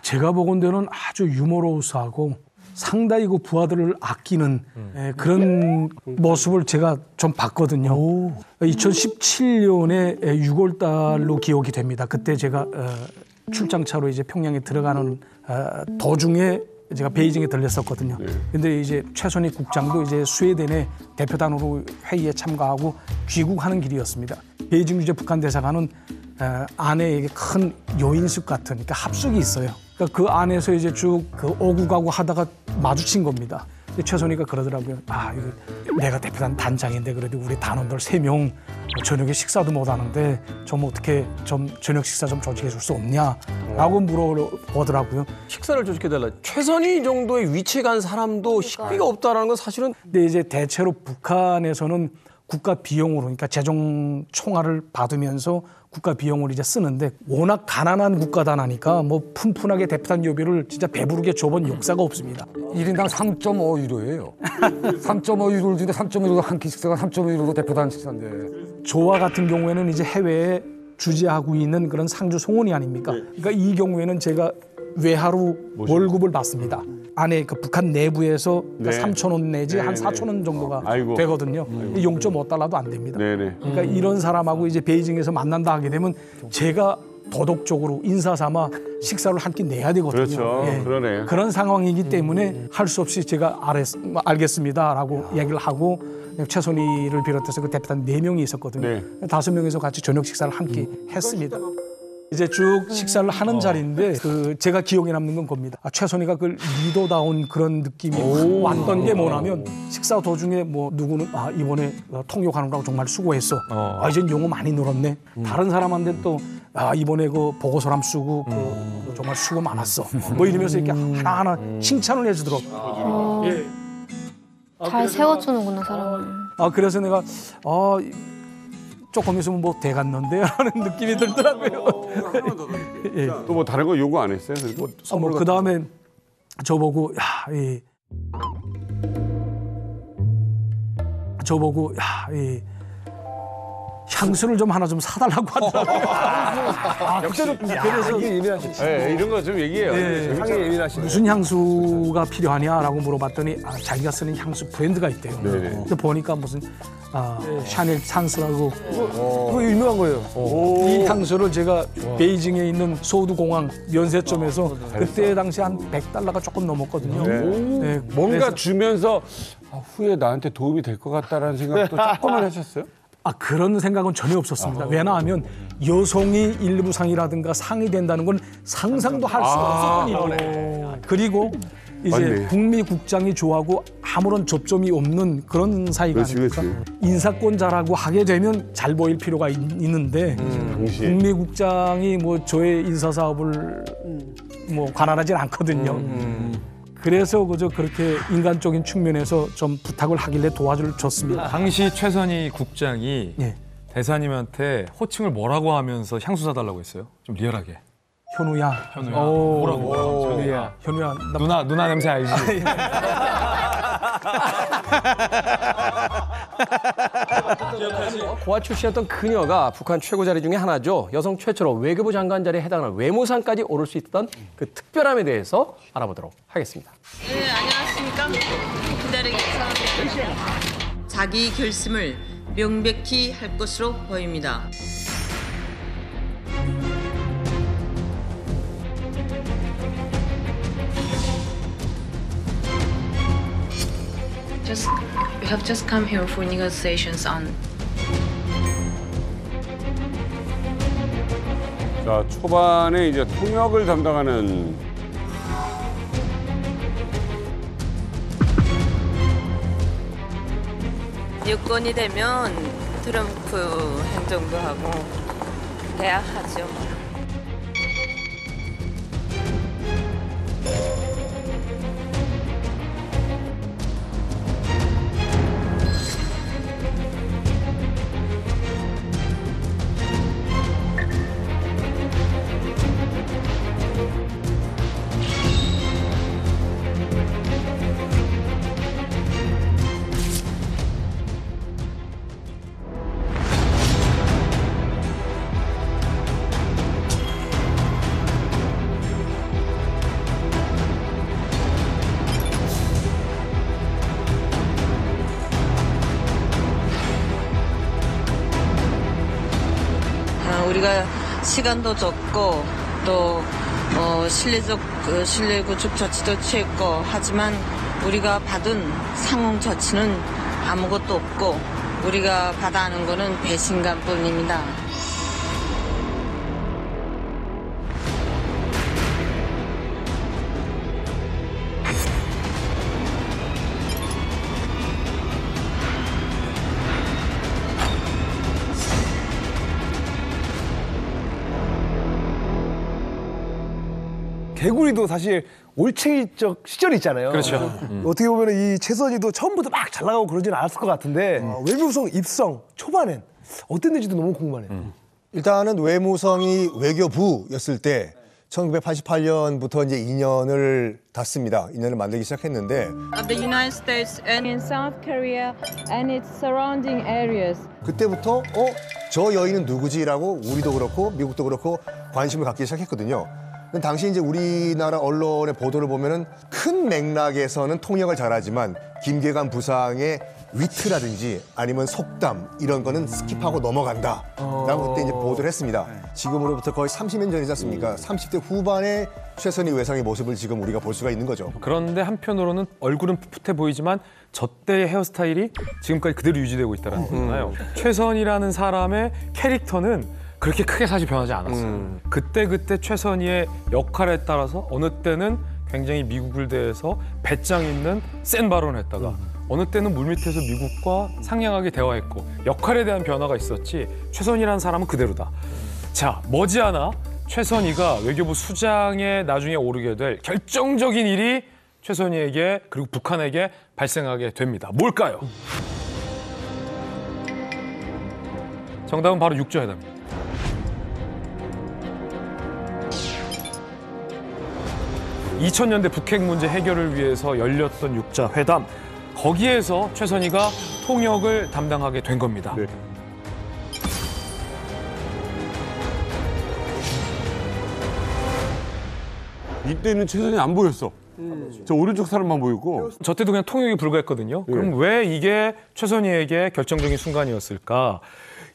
제가 보건대로는 아주 유머러스하고 상당히 그 부하들을 아끼는 그런 모습을 제가 좀 봤거든요. 2017년에 6월 달로 기억이 됩니다. 그때 제가 출장차로 이제 평양에 들어가는 도중에 제가 베이징에 들렸었거든요. 근데 이제 최선희 국장도 이제 스웨덴의 대표단으로 회의에 참가하고 귀국하는 길이었습니다. 베이징 주재 북한 대사관은 안에 큰 요인숙 같은 그러니까 합숙이 있어요. 그러니까 그 안에서 이제 쭉 그 오고 가고 하다가 마주친 겁니다. 최선희가 그러더라고요. 이거 내가 대표단 단장인데 그래도 우리 단원들 3명 저녁에 식사도 못 하는데 좀 어떻게 좀 저녁 식사 좀 조직해 줄 수 없냐라고 물어보더라고요. 식사를 조직해달라. 최선희 정도의 위치에 간 사람도 식비가 없다라는 건 사실은. 근데 이제 대체로 북한에서는 국가 비용으로 그러니까 재정 총알을 받으면서 국가 비용을 이제 쓰는데 워낙 가난한 국가다 나니까 뭐 푼푼하게 대표단 요비를 진짜 배부르게 줘본 역사가 없습니다. 1인당 3.5유로예요. 3.5유로를 주는데 3.5유로 한 끼 식사가 3.5유로도 대표단 식사인데. 저와 같은 경우에는 이제 해외에 주재하고 있는 그런 상주 송원이 아닙니까? 그러니까 이 경우에는 제가 외하루 월급을 받습니다. 안에 그 북한 내부에서 네. 3,000원 내지 한 네, 4,000원 정도가 아이고. 되거든요. 0.5달러도 안 됩니다. 네네. 그러니까 이런 사람하고 이제 베이징에서 만난다 하게 되면 제가 도덕적으로 인사 삼아 식사를 한 끼 내야 되거든요. 그렇죠. 그러네. 그런 상황이기 때문에 할 수 없이 제가 알겠습니다라고 이야기를 하고 최선희를 비롯해서 그 대표단 4명이 있었거든요. 5명이서 같이 저녁 식사를 한 끼 했습니다. 이제 쭉 식사를 하는 자리인데 그 제가 기억에 남는 건 겁니다. 최선희가 그 리더다운 그런 느낌이 왔던 게 뭐냐면 식사 도중에 뭐 누구는 이번에 통역하느라고 정말 수고했어. 이젠 용어 많이 늘었네. 다른 사람한테 또 이번에 그 보고서람 쓰고 그 정말 수고 많았어. 뭐 이러면서 이렇게 하나하나 칭찬을 해주더라고. 예. 잘 세워주는구나 사람을. 그래서 내가 조금 있으면 뭐 돼갔는데 하는 느낌이 들더라고요. 예. 또 뭐 다른 거 요구 안 했어요? 뭐 그 다음에 저보고 향수를 좀 하나 좀 사달라고 하더라고요. 그래서 예민하시죠. 네, 이런 거 좀 얘기해요. 상에 예민하시네. 무슨 향수가 필요하냐라고 물어봤더니 자기가 쓰는 향수 브랜드가 있대요. 그래서 보니까 무슨 샤넬 산스라고 그거 유명한 거예요. 이 향수를 제가 베이징에 있는 소우드공항 면세점에서 그때 당시 한 100달러가 조금 넘었거든요. 네, 뭔가 그래서 주면서 후에 나한테 도움이 될 것 같다라는 생각도 조금은 하셨어요? 그런 생각은 전혀 없었습니다. 왜냐하면 여성이 일부상이라든가 상이 된다는 건 상상도 할 수가 없었던 일이에요. 그리고 이제 맞네. 북미 국장이 저하고 아무런 접점이 없는 그런 사이가 아닙니까? 인사권자라고 하게 되면 잘 보일 필요가 있는데 북미 국장이 뭐 저의 인사 사업을 뭐 관할하진 않거든요. 그래서 그저 그렇게 인간적인 측면에서 좀 부탁을 하길래 도와줬습니다. 당시 최선희 국장이 대사님한테 호칭을 뭐라고 하면서 향수 사달라고 했어요? 좀 리얼하게. 현우야. 뭐라고? 현우야. 누나 냄새 알지? 고아 출신이었던 그녀가 북한 최고 자리 중에 하나죠. 여성 최초로 외교부 장관 자리에 해당하는 외무상까지 오를 수 있었던 그 특별함에 대해서 알아보도록 하겠습니다. 네, 안녕하십니까. 기다리게 감사합니다. 자기 결심을 명백히 할 것으로 보입니다. We have just come here for negotiations on. 자, 초반에 이제 통역을 담당하는 여건이 되면 트럼프 행정도 하고 돼야 하죠. 우리가 시간도 적고 또 실내 구축 조치도 취했고 하지만 우리가 받은 상응 조치는 아무것도 없고 우리가 받아 하는 거는 배신감뿐입니다. 개구리도 사실 올챙이적 시절이 있잖아요. 그렇죠. 어떻게 보면 이 최선희도 처음부터 막 잘 나가고 그러진 않았을 것 같은데 외교부성 입성 초반엔 어땠는지도 너무 궁금하네요. 일단은 외무성이 외교부였을 때 1988년부터 이제 인연을 닿습니다. 인연을 만들기 시작했는데 Of the United States and in South Korea and its surrounding areas. 그때부터 저 여인은 누구지라고 우리도 그렇고 미국도 그렇고 관심을 갖기 시작했거든요. 당시 이제 우리나라 언론의 보도를 보면은 큰 맥락에서는 통역을 잘하지만 김계관 부상의 위트라든지 아니면 속담 이런 거는 스킵하고 넘어간다라고 그때 이제 보도를 했습니다. 지금으로부터 거의 30년 전이지 않습니까? 30대 후반의 최선희 외상의 모습을 지금 우리가 볼 수가 있는 거죠. 그런데 한편으로는 얼굴은 풋풋해 보이지만 저 때의 헤어스타일이 지금까지 그대로 유지되고 있다는 거잖아요. 최선희라는 사람의 캐릭터는 그렇게 크게 사실 변하지 않았어요. 그때 최선희의 역할에 따라서 어느 때는 굉장히 미국을 대해서 배짱 있는 센 발언을 했다가 어느 때는 물밑에서 미국과 상냥하게 대화했고 역할에 대한 변화가 있었지 최선희라는 사람은 그대로다. 자, 머지않아 최선희가 외교부 수장에 나중에 오르게 될 결정적인 일이 최선희에게 그리고 북한에게 발생하게 됩니다. 뭘까요? 정답은 바로 육자회담입니다. (2000년대) 북핵 문제 해결을 위해서 열렸던 육자회담. 거기에서 최선희가 통역을 담당하게 된 겁니다. 네. 이때는 최선희 안 보였어. 저 오른쪽 사람만 보이고. 저 때도 그냥 통역이 불과했거든요. 그럼 왜 이게 최선희에게 결정적인 순간이었을까?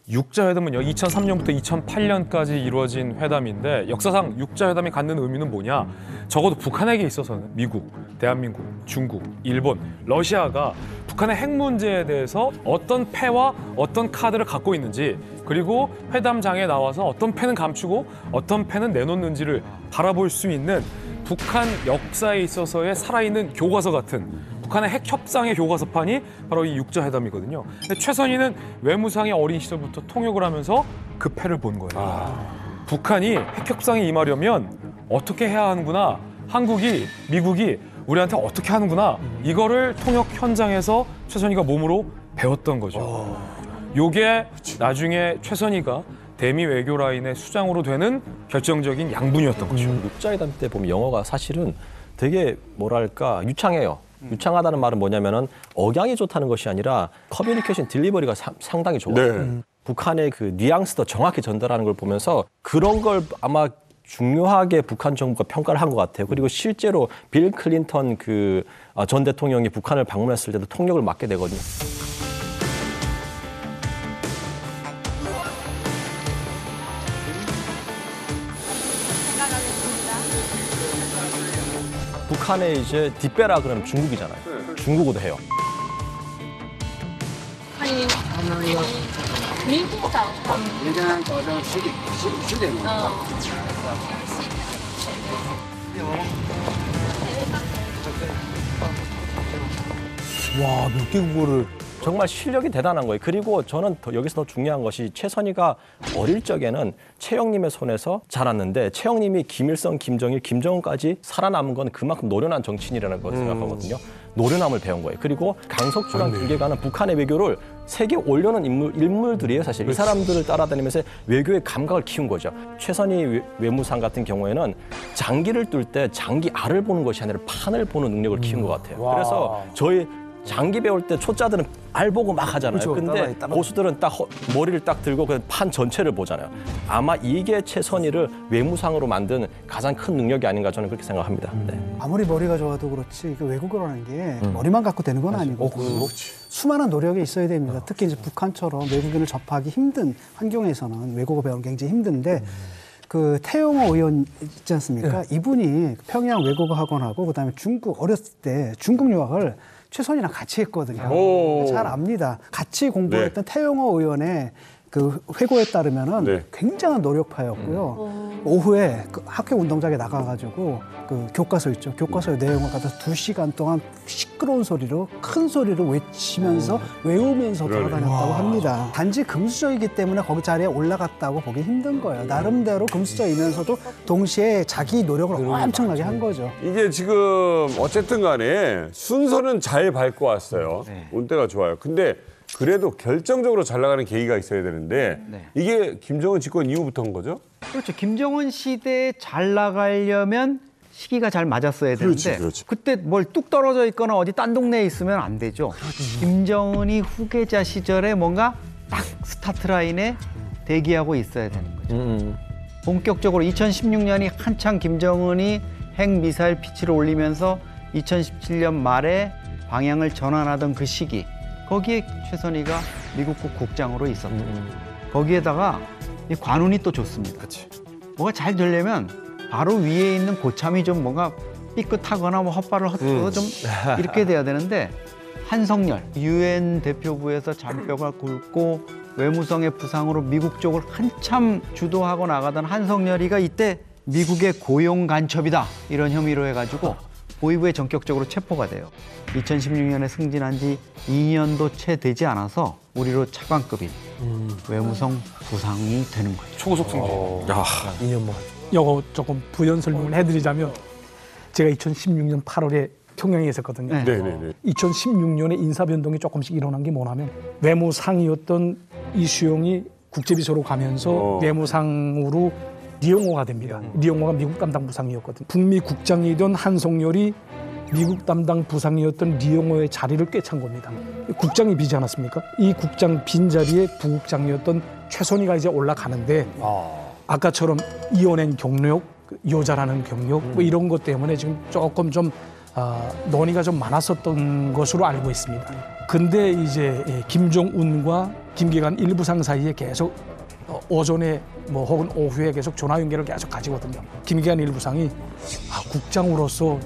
육자회담은 2003년부터 2008년까지 이루어진 회담인데 역사상 육자회담이 갖는 의미는 뭐냐? 적어도 북한에게 있어서는 미국, 대한민국, 중국, 일본, 러시아가 북한의 핵 문제에 대해서 어떤 패와 어떤 카드를 갖고 있는지 그리고 회담장에 나와서 어떤 패는 감추고 어떤 패는 내놓는지를 바라볼 수 있는 북한 역사에 있어서의 살아있는 교과서 같은 북한의 핵 협상의 교과서판이 바로 이 육자회담이거든요. 근데 최선희는 외무상의 어린 시절부터 통역을 하면서 그 패를 본 거예요. 북한이 핵 협상에 임하려면 어떻게 해야 하는구나. 한국이, 미국이 우리한테 어떻게 하는구나. 이거를 통역 현장에서 최선희가 몸으로 배웠던 거죠. 요게 나중에 최선희가 대미 외교 라인의 수장으로 되는 결정적인 양분이었던 거죠. 육자회담 때 보면 영어가 사실은 되게 뭐랄까 유창해요. 유창하다는 말은 뭐냐면은 억양이 좋다는 것이 아니라 커뮤니케이션 딜리버리가 상당히 좋아요. 네. 북한의 그 뉘앙스도 정확히 전달하는 걸 보면서 그런 걸 아마 중요하게 북한 정부가 평가를 한 것 같아요. 그리고 실제로 빌 클린턴 그 전 대통령이 북한을 방문했을 때도 통역을 맡게 되거든요. 북한에 이제 뒷배라 그러면 중국이잖아요. 중국어도 해요. 와, 몇 개 국어를. 정말 실력이 대단한 거예요. 그리고 저는 여기서 더 중요한 것이 최선희가 어릴 적에는 최영님의 손에서 자랐는데 최영님이 김일성, 김정일, 김정은까지 살아남은 건 그만큼 노련한 정치인이라는 걸 생각하거든요. 노련함을 배운 거예요. 그리고 강석주랑 김계관은 북한의 외교를 세계에 올려놓은 인물들이에요, 사실. 이 사람들을 따라다니면서 외교의 감각을 키운 거죠. 최선희 외무상 같은 경우에는 장기를 뚫 때 장기 알을 보는 것이 아니라 판을 보는 능력을 키운 것 같아요. 그래서 저희 장기 배울 때 초짜들은 알 보고 막 하잖아요. 그렇죠. 근데 고수들은 딱 머리를 딱 들고 그 판 전체를 보잖아요. 아마 이게 최선희를 외무상으로 만든 가장 큰 능력이 아닌가 저는 그렇게 생각합니다. 네. 아무리 머리가 좋아도 그렇지 그 외국어라는 게 머리만 갖고 되는 건 아니고 수많은 노력이 있어야 됩니다. 특히 이제 북한처럼 외국인을 접하기 힘든 환경에서는 외국어 배우는 게 굉장히 힘든데 그 태용호 의원 있지 않습니까? 이분이 평양 외국어 학원하고 그다음에 중국 어렸을 때 중국 유학을 최선희랑 같이 했거든요. 잘 압니다. 같이 공부했던 태용호 의원의 그 회고에 따르면은 굉장한 노력파였고요. 오후에 그 학교 운동장에 나가가지고 그 교과서 있죠. 교과서의 내용을 갖다서 2시간 동안 시끄러운 소리로 큰 소리로 외치면서 외우면서 돌아다녔다고 합니다. 단지 금수저이기 때문에 거기 자리에 올라갔다고 보기 힘든 거예요. 나름대로 금수저이면서도 동시에 자기 노력을 엄청나게 한 거죠. 이게 지금 어쨌든 간에 순서는 잘 밟고 왔어요. 온 때가 좋아요. 근데 그래도 결정적으로 잘 나가는 계기가 있어야 되는데 네. 이게 김정은 집권 이후부터인 거죠? 그렇죠. 김정은 시대에 잘 나가려면 시기가 잘 맞았어야 되는데 그때 뭘 뚝 떨어져 있거나 어디 딴 동네에 있으면 안 되죠. 김정은이 후계자 시절에 뭔가 딱 스타트 라인에 대기하고 있어야 되는 거죠. 본격적으로 2016년이 한창 김정은이 핵미사일 피치를 올리면서 2017년 말에 방향을 전환하던 그 시기, 거기에 최선희가 미국국 국장으로 있었던 거기에다가 이 관운이 또 좋습니다. 뭐가 잘 되려면 바로 위에 있는 고참이 좀 뭔가 삐끗하거나 뭐 헛발을 헛쳐서 좀 이렇게 돼야 되는데 한성열 유엔 대표부에서 잔뼈가 굵고 외무성의 부상으로 미국 쪽을 한참 주도하고 나가던 한성열이가 이때 미국의 고용 간첩이다 이런 혐의로 해가지고 보위부에 전격적으로 체포가 돼요. 2016년에 승진한 지 2년도 채 되지 않아서 우리로 차관급인 외무성 부상이 되는 거예요. 초고속 승진. 2년만. 요거 조금 부연 설명을 해드리자면 제가 2016년 8월에 평양에 있었거든요. 네네네. 2016년에 인사 변동이 조금씩 일어난 게 뭐냐면 외무상이었던 이수용이 국제비서로 가면서 외무상으로 리용호가 됩니다. 리용호가 미국 담당 부상이었거든요. 북미 국장이던 한성열이 미국 담당 부상이었던 리용호의 자리를 꿰찬 겁니다. 국장이 비지 않았습니까? 이 국장 빈 자리에 부국장이었던 최선희가 이제 올라가는데 아까처럼 이혼한 경력, 여자라는 경력 뭐 이런 것 때문에 지금 조금 좀 논의가 좀 많았었던 것으로 알고 있습니다. 근데 이제 김정은과 김계관 일부상 사이에 계속 오전에 뭐 혹은 오후에 계속 전화 연결을 계속 가지거든요. 김계관 일부상이 국장으로서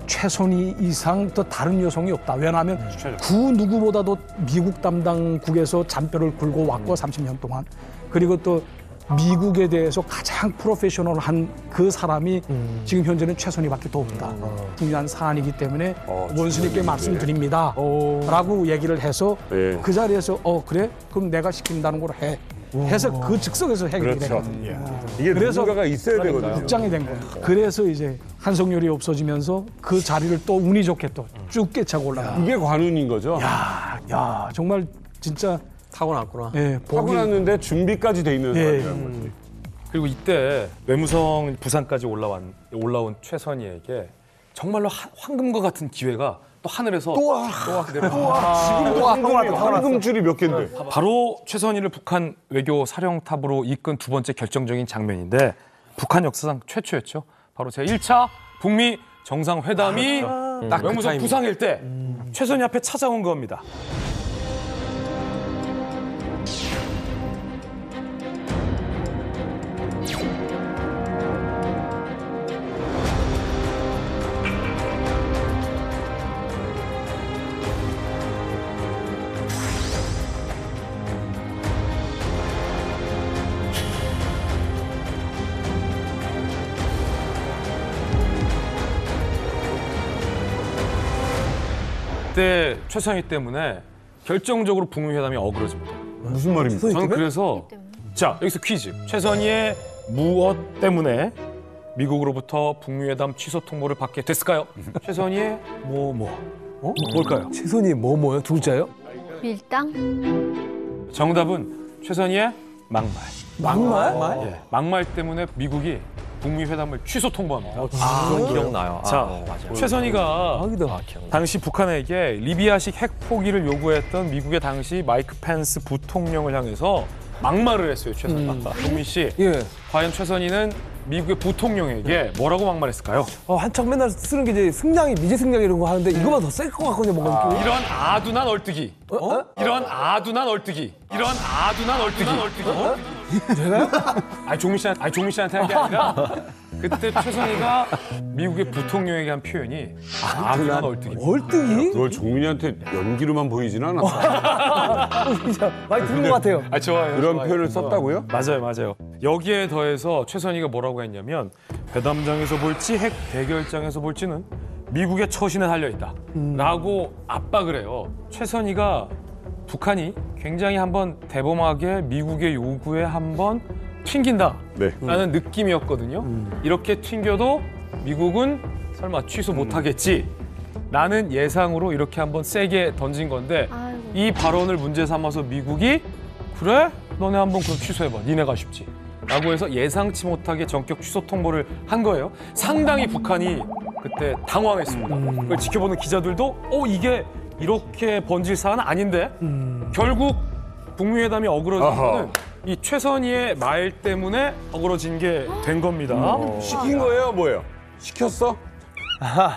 최선희 이상 더 다른 여성이 없다. 왜냐하면 그 누구보다도 미국 담당국에서 잔뼈를 굴고 왔고 30년 동안 그리고 또 미국에 대해서 가장 프로페셔널한 그 사람이 지금 현재는 최선희밖에 더 없다. 중요한 사안이기 때문에 원수님께 말씀드립니다. 라고 얘기를 해서 그 자리에서 그래? 그럼 내가 시킨다는 걸 해. 해서 그 즉석에서 해결이 되거든요. 이게 누군가가 있어야 되거든요. 국장이 된 거예요. 그래서 이제 한성열이 없어지면서 그 자리를 또 운이 좋게 또 쭉 깨차고 올라가. 이게 관운인 거죠? 야 정말 진짜 타고났구나. 예, 타고났는데 준비까지 돼 있는 사람이라는 거지. 그리고 이때 외무성 부산까지 올라온 최선희에게 정말로 황금과 같은 기회가 또 하늘에서 또 왔게 되는 지금도 황금줄이 몇 개인데. 바로 최선희를 북한 외교 사령탑으로 이끈 두 번째 결정적인 장면인데 북한 역사상 최초였죠. 바로 제1차 북미 정상회담이 딱 외무성 부상일 때 최선희 앞에 찾아온 겁니다. 그때 최선희 때문에 결정적으로 북미 회담이 어그러집니다. 무슨 말입니까? 저는 그래서 자 여기서 퀴즈. 최선희의 무엇 때문에 미국으로부터 북미 회담 취소 통보를 받게 됐을까요? 최선희의 뭘까요? 최선희 뭐요? 두 글자요? 밀당? 정답은 최선희의 막말. 막말? 예, 막말 때문에 미국이 북미 회담을 취소 통보합니다. 기억나요. 자, 맞아요. 최선희가 당시 북한에게 리비아식 핵 포기를 요구했던 미국의 당시 마이크 펜스 부통령을 향해서 막말을 했어요, 최선희가. 동민 씨, 과연 최선희는 미국의 부통령에게 뭐라고 막말했을까요? 한창 맨날 쓰는 게 이제 승냥이, 미제 승냥이 이런 거 하는데 이거만 더 셀 것 같거든요, 뭔가 느낌이. 이런 아둔한 얼뜨기. 이런 아둔한 얼뜨기. 이런 아둔한 얼뜨기. 제가요? 아니 종민 씨한테 한 게 아니라 그때 최선희가 미국의 부통령에게 한 표현이 아둔한 얼뜨기. 얼뜨기? 널 종민이한테 연기로만 보이지는 않았어. 진짜 많이 들은 것 같아요. 아 좋아요. 그런 표현을 썼다고요? 맞아요. 여기에 더해서 최선희가 뭐라고 했냐면 회담장에서 볼지 핵 대결장에서 볼지는 미국의 처신에 달려 있다. 라고 압박을 해요. 최선희가 북한이 굉장히 한번 대범하게 미국의 요구에 한번 튕긴다라는 느낌이었거든요. 이렇게 튕겨도 미국은 설마 취소 못하겠지. 라는 예상으로 이렇게 한번 세게 던진 건데 이 발언을 문제 삼아서 미국이 그래? 너네 한번 그럼 취소해봐. 니네가 쉽지. 라고 해서 예상치 못하게 전격 취소 통보를 한 거예요. 상당히 북한이 그때 당황했습니다. 그걸 지켜보는 기자들도 이게 이렇게 번질 사안은 아닌데 결국 북미 회담이 어그러진 거는 이 최선희의 말 때문에 어그러진 게 된 겁니다. 시킨 거예요, 뭐예요? 시켰어?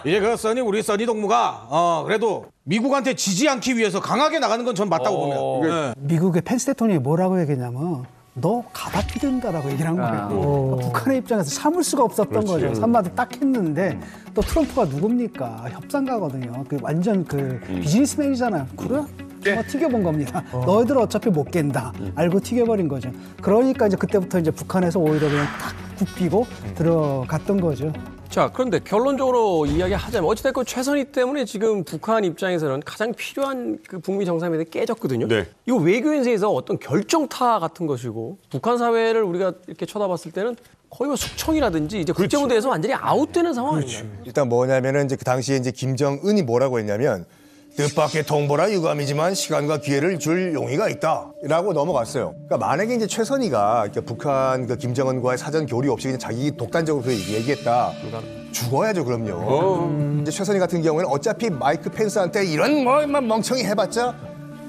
이제 그 우리 써니 동무가 그래도 미국한테 지지 않기 위해서 강하게 나가는 건 전 맞다고 봅니다. 미국의 펜스 대통령이 뭐라고 얘기했냐면 너 가다피 된다라고 얘기를 한 거예요. 북한의 입장에서 참을 수가 없었던 거죠. 한마디 딱 했는데 또 트럼프가 누굽니까? 협상가거든요. 완전 비즈니스맨이잖아요. 그래? 뭐 튀겨본 겁니다. 너희들 어차피 못 깬다. 알고 튀겨버린 거죠. 그러니까 이제 그때부터 이제 북한에서 오히려 그냥 딱 굽히고 들어갔던 거죠. 자, 그런데 결론적으로 이야기하자면 어찌됐건 최선희 때문에 지금 북한 입장에서는 가장 필요한 그 북미 정상회담이 깨졌거든요. 네. 이거 외교인세에서 어떤 결정타 같은 것이고 북한 사회를 우리가 이렇게 쳐다봤을 때는 거의 뭐 숙청이라든지 이제 국제무대에서 완전히 아웃되는 상황 아닌가요? 일단 뭐냐면은 이제 그 당시에 이제 김정은이 뭐라고 했냐면 뜻밖의 통보라 유감이지만 시간과 기회를 줄 용의가 있다라고 넘어갔어요. 그러니까 만약에 이제 최선희가 북한 김정은과의 사전 교류 없이 그냥 자기 독단적으로 그 얘기했다. 죽어야죠, 그럼요. 이제 최선희 같은 경우에는 어차피 마이크 펜스한테 이런 뭐만 멍청이 해봤자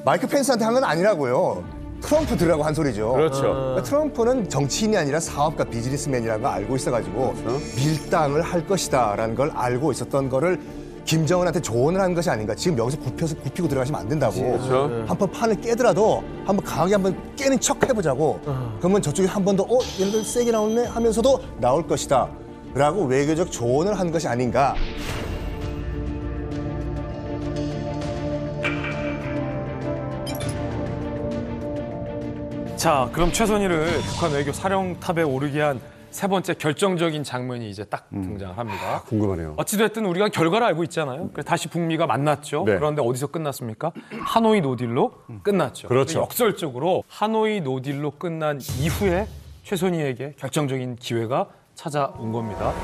마이크 펜스한테 한 건 아니라고요. 트럼프들하고 한 소리죠. 그렇죠. 그러니까 트럼프는 정치인이 아니라 사업가 비즈니스맨이라는 걸 알고 있어가지고 밀당을 할 것이다라는 걸 알고 있었던 거를 김정은한테 조언을 한 것이 아닌가. 지금 여기서 굽히고 들어가시면 안 된다고. 그렇죠. 한번 판을 깨더라도 한번 강하게 한번 깨는 척 해보자고. 그러면 저쪽에 한 번 더 얘네들 세게 나오네 하면서도 나올 것이다 라고 외교적 조언을 한 것이 아닌가. 자, 그럼 최선희를 북한 외교 사령탑에 오르게 한 세 번째 결정적인 장면이 이제 딱 등장을 합니다. 궁금하네요. 어찌됐든 우리가 결과를 알고 있잖아요. 그래서 다시 북미가 만났죠. 네. 그런데 어디서 끝났습니까? 하노이 노딜로 끝났죠. 그렇죠. 역설적으로 하노이 노딜로 끝난 이후에 최선희에게 결정적인 기회가 찾아온 겁니다.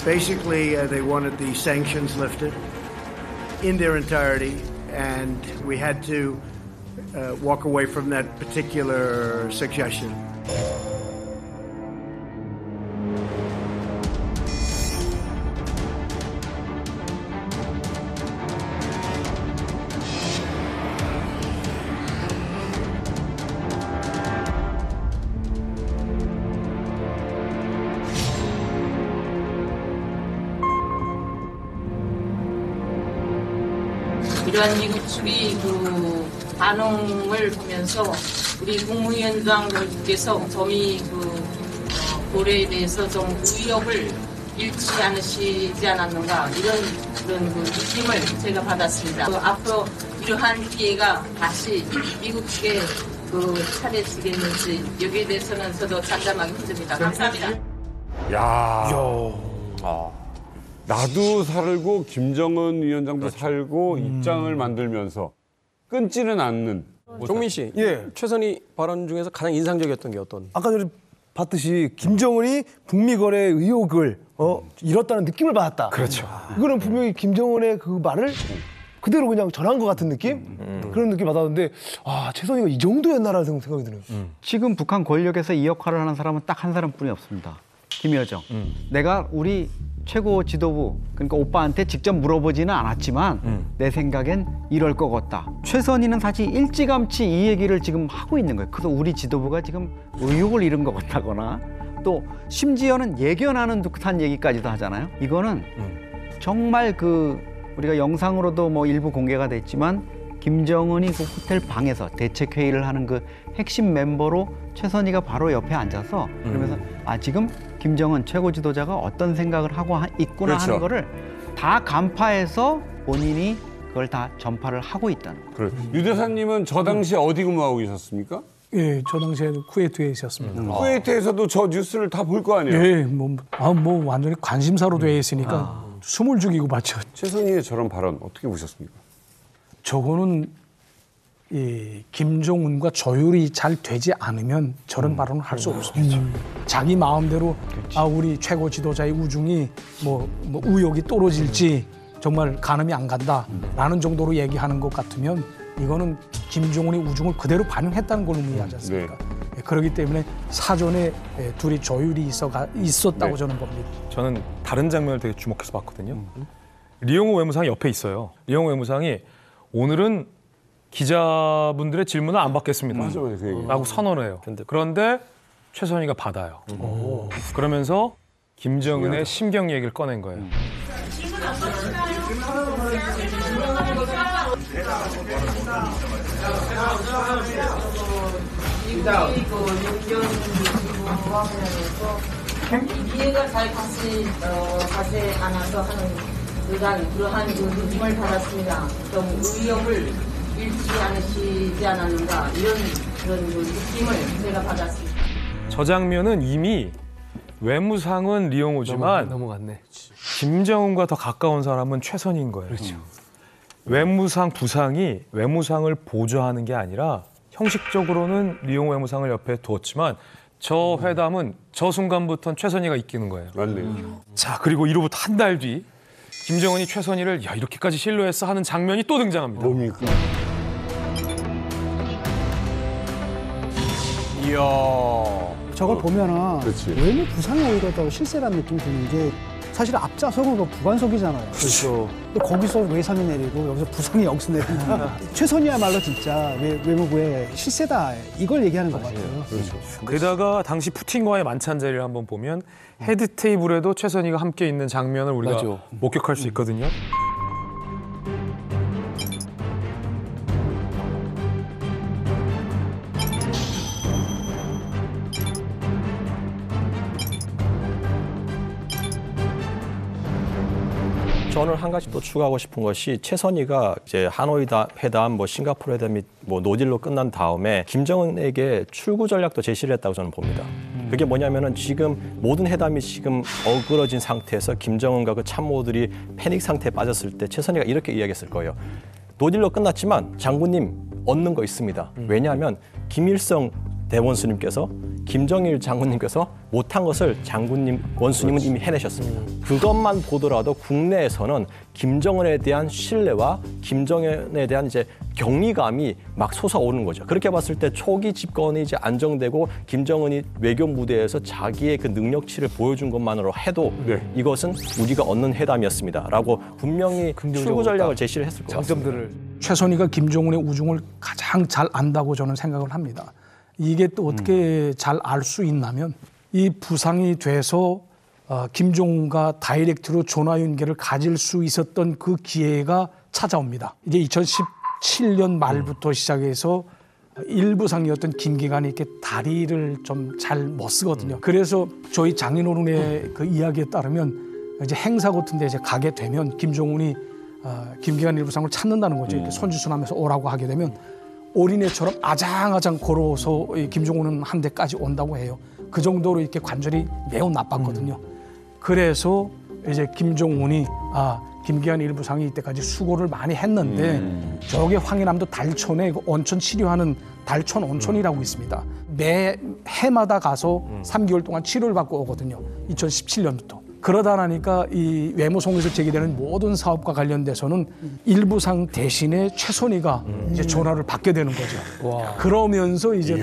Basically, they wanted the sanctions lifted in their entirety, and we had to walk away from that particular suggestion. 이러한 미국 측의 그 반응을 보면서 우리 국무위원장님께서 점이 고려에 대해서 좀 의욕을 잃지 않으시지 않았는가 그런 그 느낌을 제가 받았습니다. 앞으로 이러한 기회가 다시 미국 측에 차례지겠는지 여기에 대해서는 저도 잠잠하게 힘듭니다. 감사합니다. 야. 나도 살고 김정은 위원장도 살고 입장을 만들면서 끊지는 않는. 종민 씨, 최선희 발언 중에서 가장 인상적이었던 게 어떤? 아까 전에 봤듯이 김정은이 북미 거래 의욕을 잃었다는 느낌을 받았다. 그렇죠. 이거는 분명히 김정은의 그 말을 그대로 그냥 전한 것 같은 느낌? 그런 느낌 받았는데 최선희가 이 정도였나라는 생각이 드네요. 지금 북한 권력에서 이 역할을 하는 사람은 딱 한 사람뿐이 없습니다. 김여정. 내가 우리 최고 지도부, 그러니까 오빠한테 직접 물어보지는 않았지만 내 생각엔 이럴 것 같다. 최선희는 사실 일찌감치 이 얘기를 지금 하고 있는 거예요. 그래서 우리 지도부가 지금 의욕을 잃은 것 같다거나 또 심지어는 예견하는 듯한 얘기까지도 하잖아요. 이거는 정말 우리가 영상으로도 뭐 일부 공개가 됐지만 김정은이 그 호텔 방에서 대책회의를 하는 그 핵심 멤버로 최선희가 바로 옆에 앉아서 그러면서 지금 김정은 최고 지도자가 어떤 생각을 하고 있구나 하는 거를 다 간파해서 본인이 그걸 다 전파를 하고 있다는 거예요. 유 대사님은 저 당시에 어디 근무하고 계셨습니까? 예, 저 당시에 쿠웨이트에 있었습니다. 쿠웨이트에서도 저 뉴스를 다 볼 거 아니에요? 예, 뭐 완전히 관심사로 되어 있으니까 숨을 죽이고 봤죠. 최선희의 저런 발언 어떻게 보셨습니까? 저거는 이 김정은과 조율이 잘 되지 않으면 저런 발언을 할 수 없습니다. 자기 마음대로 아 우리 최고 지도자의 우중이 뭐 우욕이 떨어질지 정말 가늠이 안 간다라는 정도로 얘기하는 것 같으면 이거는 김정은의 우중을 그대로 반영했다는 걸 의미하지 않습니까? 네. 그렇기 때문에 사전에 둘이 조율이 있었다고 네. 저는 봅니다. 저는 다른 장면을 되게 주목해서 봤거든요. 리용호 외무상이 옆에 있어요. 리용호 외무상이 오늘은 기자분들의 질문을 안 받겠습니다. 맞아요, 그 얘기. 라고 선언을 해요. 그런데 최선희가 받아요. 그러면서 김정은의 심경 얘기를 꺼낸 거예요. 이해가 잘 가지 않아서 하는 그러한 느낌을 받았습니다. 좀 의욕을 잃지 않으시지 않았는가 이런 그런 느낌을 제가 받았습니다. 저 장면은 이미 외무상은 리용호지만 넘어갔네. 김정은과 더 가까운 사람은 최선희인 거예요. 그렇죠. 외무상 부상이 외무상을 보좌하는 게 아니라 형식적으로는 리용호 외무상을 옆에 두었지만 저 회담은 저 순간부터는 최선희가 이끄는 거예요. 맞네요. 자, 그리고 이로부터 한 달 뒤 김정은이 최선희를 야 이렇게까지 신뢰했어 하는 장면이 또 등장합니다. 뭡니까? 이야. 저걸 보면은 그렇지. 외무 부상이 오히려 더 실세라는 느낌이 드는 게 사실 앞좌석은 부관석이잖아요. 그렇죠. 근데 거기서 외상이 내리고 여기서 부상이 여기서 내린다. 최선희야말로 진짜 외무부의 실세다 이걸 얘기하는 것 같아요. 그렇죠. 게다가 당시 푸틴과의 만찬 자리를 한번 보면 헤드 테이블에도 최선희가 함께 있는 장면을 우리가 맞아. 목격할 수 있거든요. 저는 한 가지 또 추가하고 싶은 것이 최선희가 이제 하노이 회담, 뭐 싱가포르 회담이 뭐 노딜로 끝난 다음에 김정은에게 출구 전략도 제시를 했다고 저는 봅니다. 그게 뭐냐면은 지금 모든 회담이 지금 어그러진 상태에서 김정은과 그 참모들이 패닉 상태에 빠졌을 때 최선희가 이렇게 이야기했을 거예요. 노딜로 끝났지만 장군님 얻는 거 있습니다. 왜냐하면 김일성 대원수님께서 김정일 장군님께서 못한 것을 장군님, 원수님은 이미 해내셨습니다. 그것만 보더라도 국내에서는 김정은에 대한 신뢰와 김정은에 대한 이제 경이감이 막 솟아오르는 거죠. 그렇게 봤을 때 초기 집권이 이제 안정되고 김정은이 외교 무대에서 자기의 그 능력치를 보여준 것만으로 해도 이것은 우리가 얻는 회담이었습니다라고 분명히 출구 전략을 제시를 했을 것 같습니다. 최선희가 김정은의 우중을 가장 잘 안다고 저는 생각을 합니다. 이게 또 어떻게 잘 알 수 있냐면 이 부상이 돼서 김정은과 다이렉트로 전화 연결을 가질 수 있었던 그 기회가 찾아옵니다. 이제 2017년 말부터 시작해서 일부상이었던 김기관이 이렇게 다리를 좀 잘 못 쓰거든요. 그래서 저희 장인어른의 그 이야기에 따르면 이제 행사 같은 데 이제 가게 되면 김정은이 김기관 일부상을 찾는다는 거죠. 이렇게 손주순하면서 오라고 하게 되면 어린애처럼 아장아장 걸어서 김정은은 한 대까지 온다고 해요. 그 정도로 이렇게 관절이 매우 나빴거든요. 그래서 이제 김정은이 김기환 일부상이 이때까지 수고를 많이 했는데 저게 황해남도 달천에 그 온천 치료하는 달천 온천이라고 있습니다. 매 해마다 가서 3개월 동안 치료를 받고 오거든요. 2017년부터. 그러다 나니까 이 외무성에서 제기되는 모든 사업과 관련돼서는 일부상 대신에 최선희가 이제 전화를 받게 되는 거죠. 와. 그러면서 이제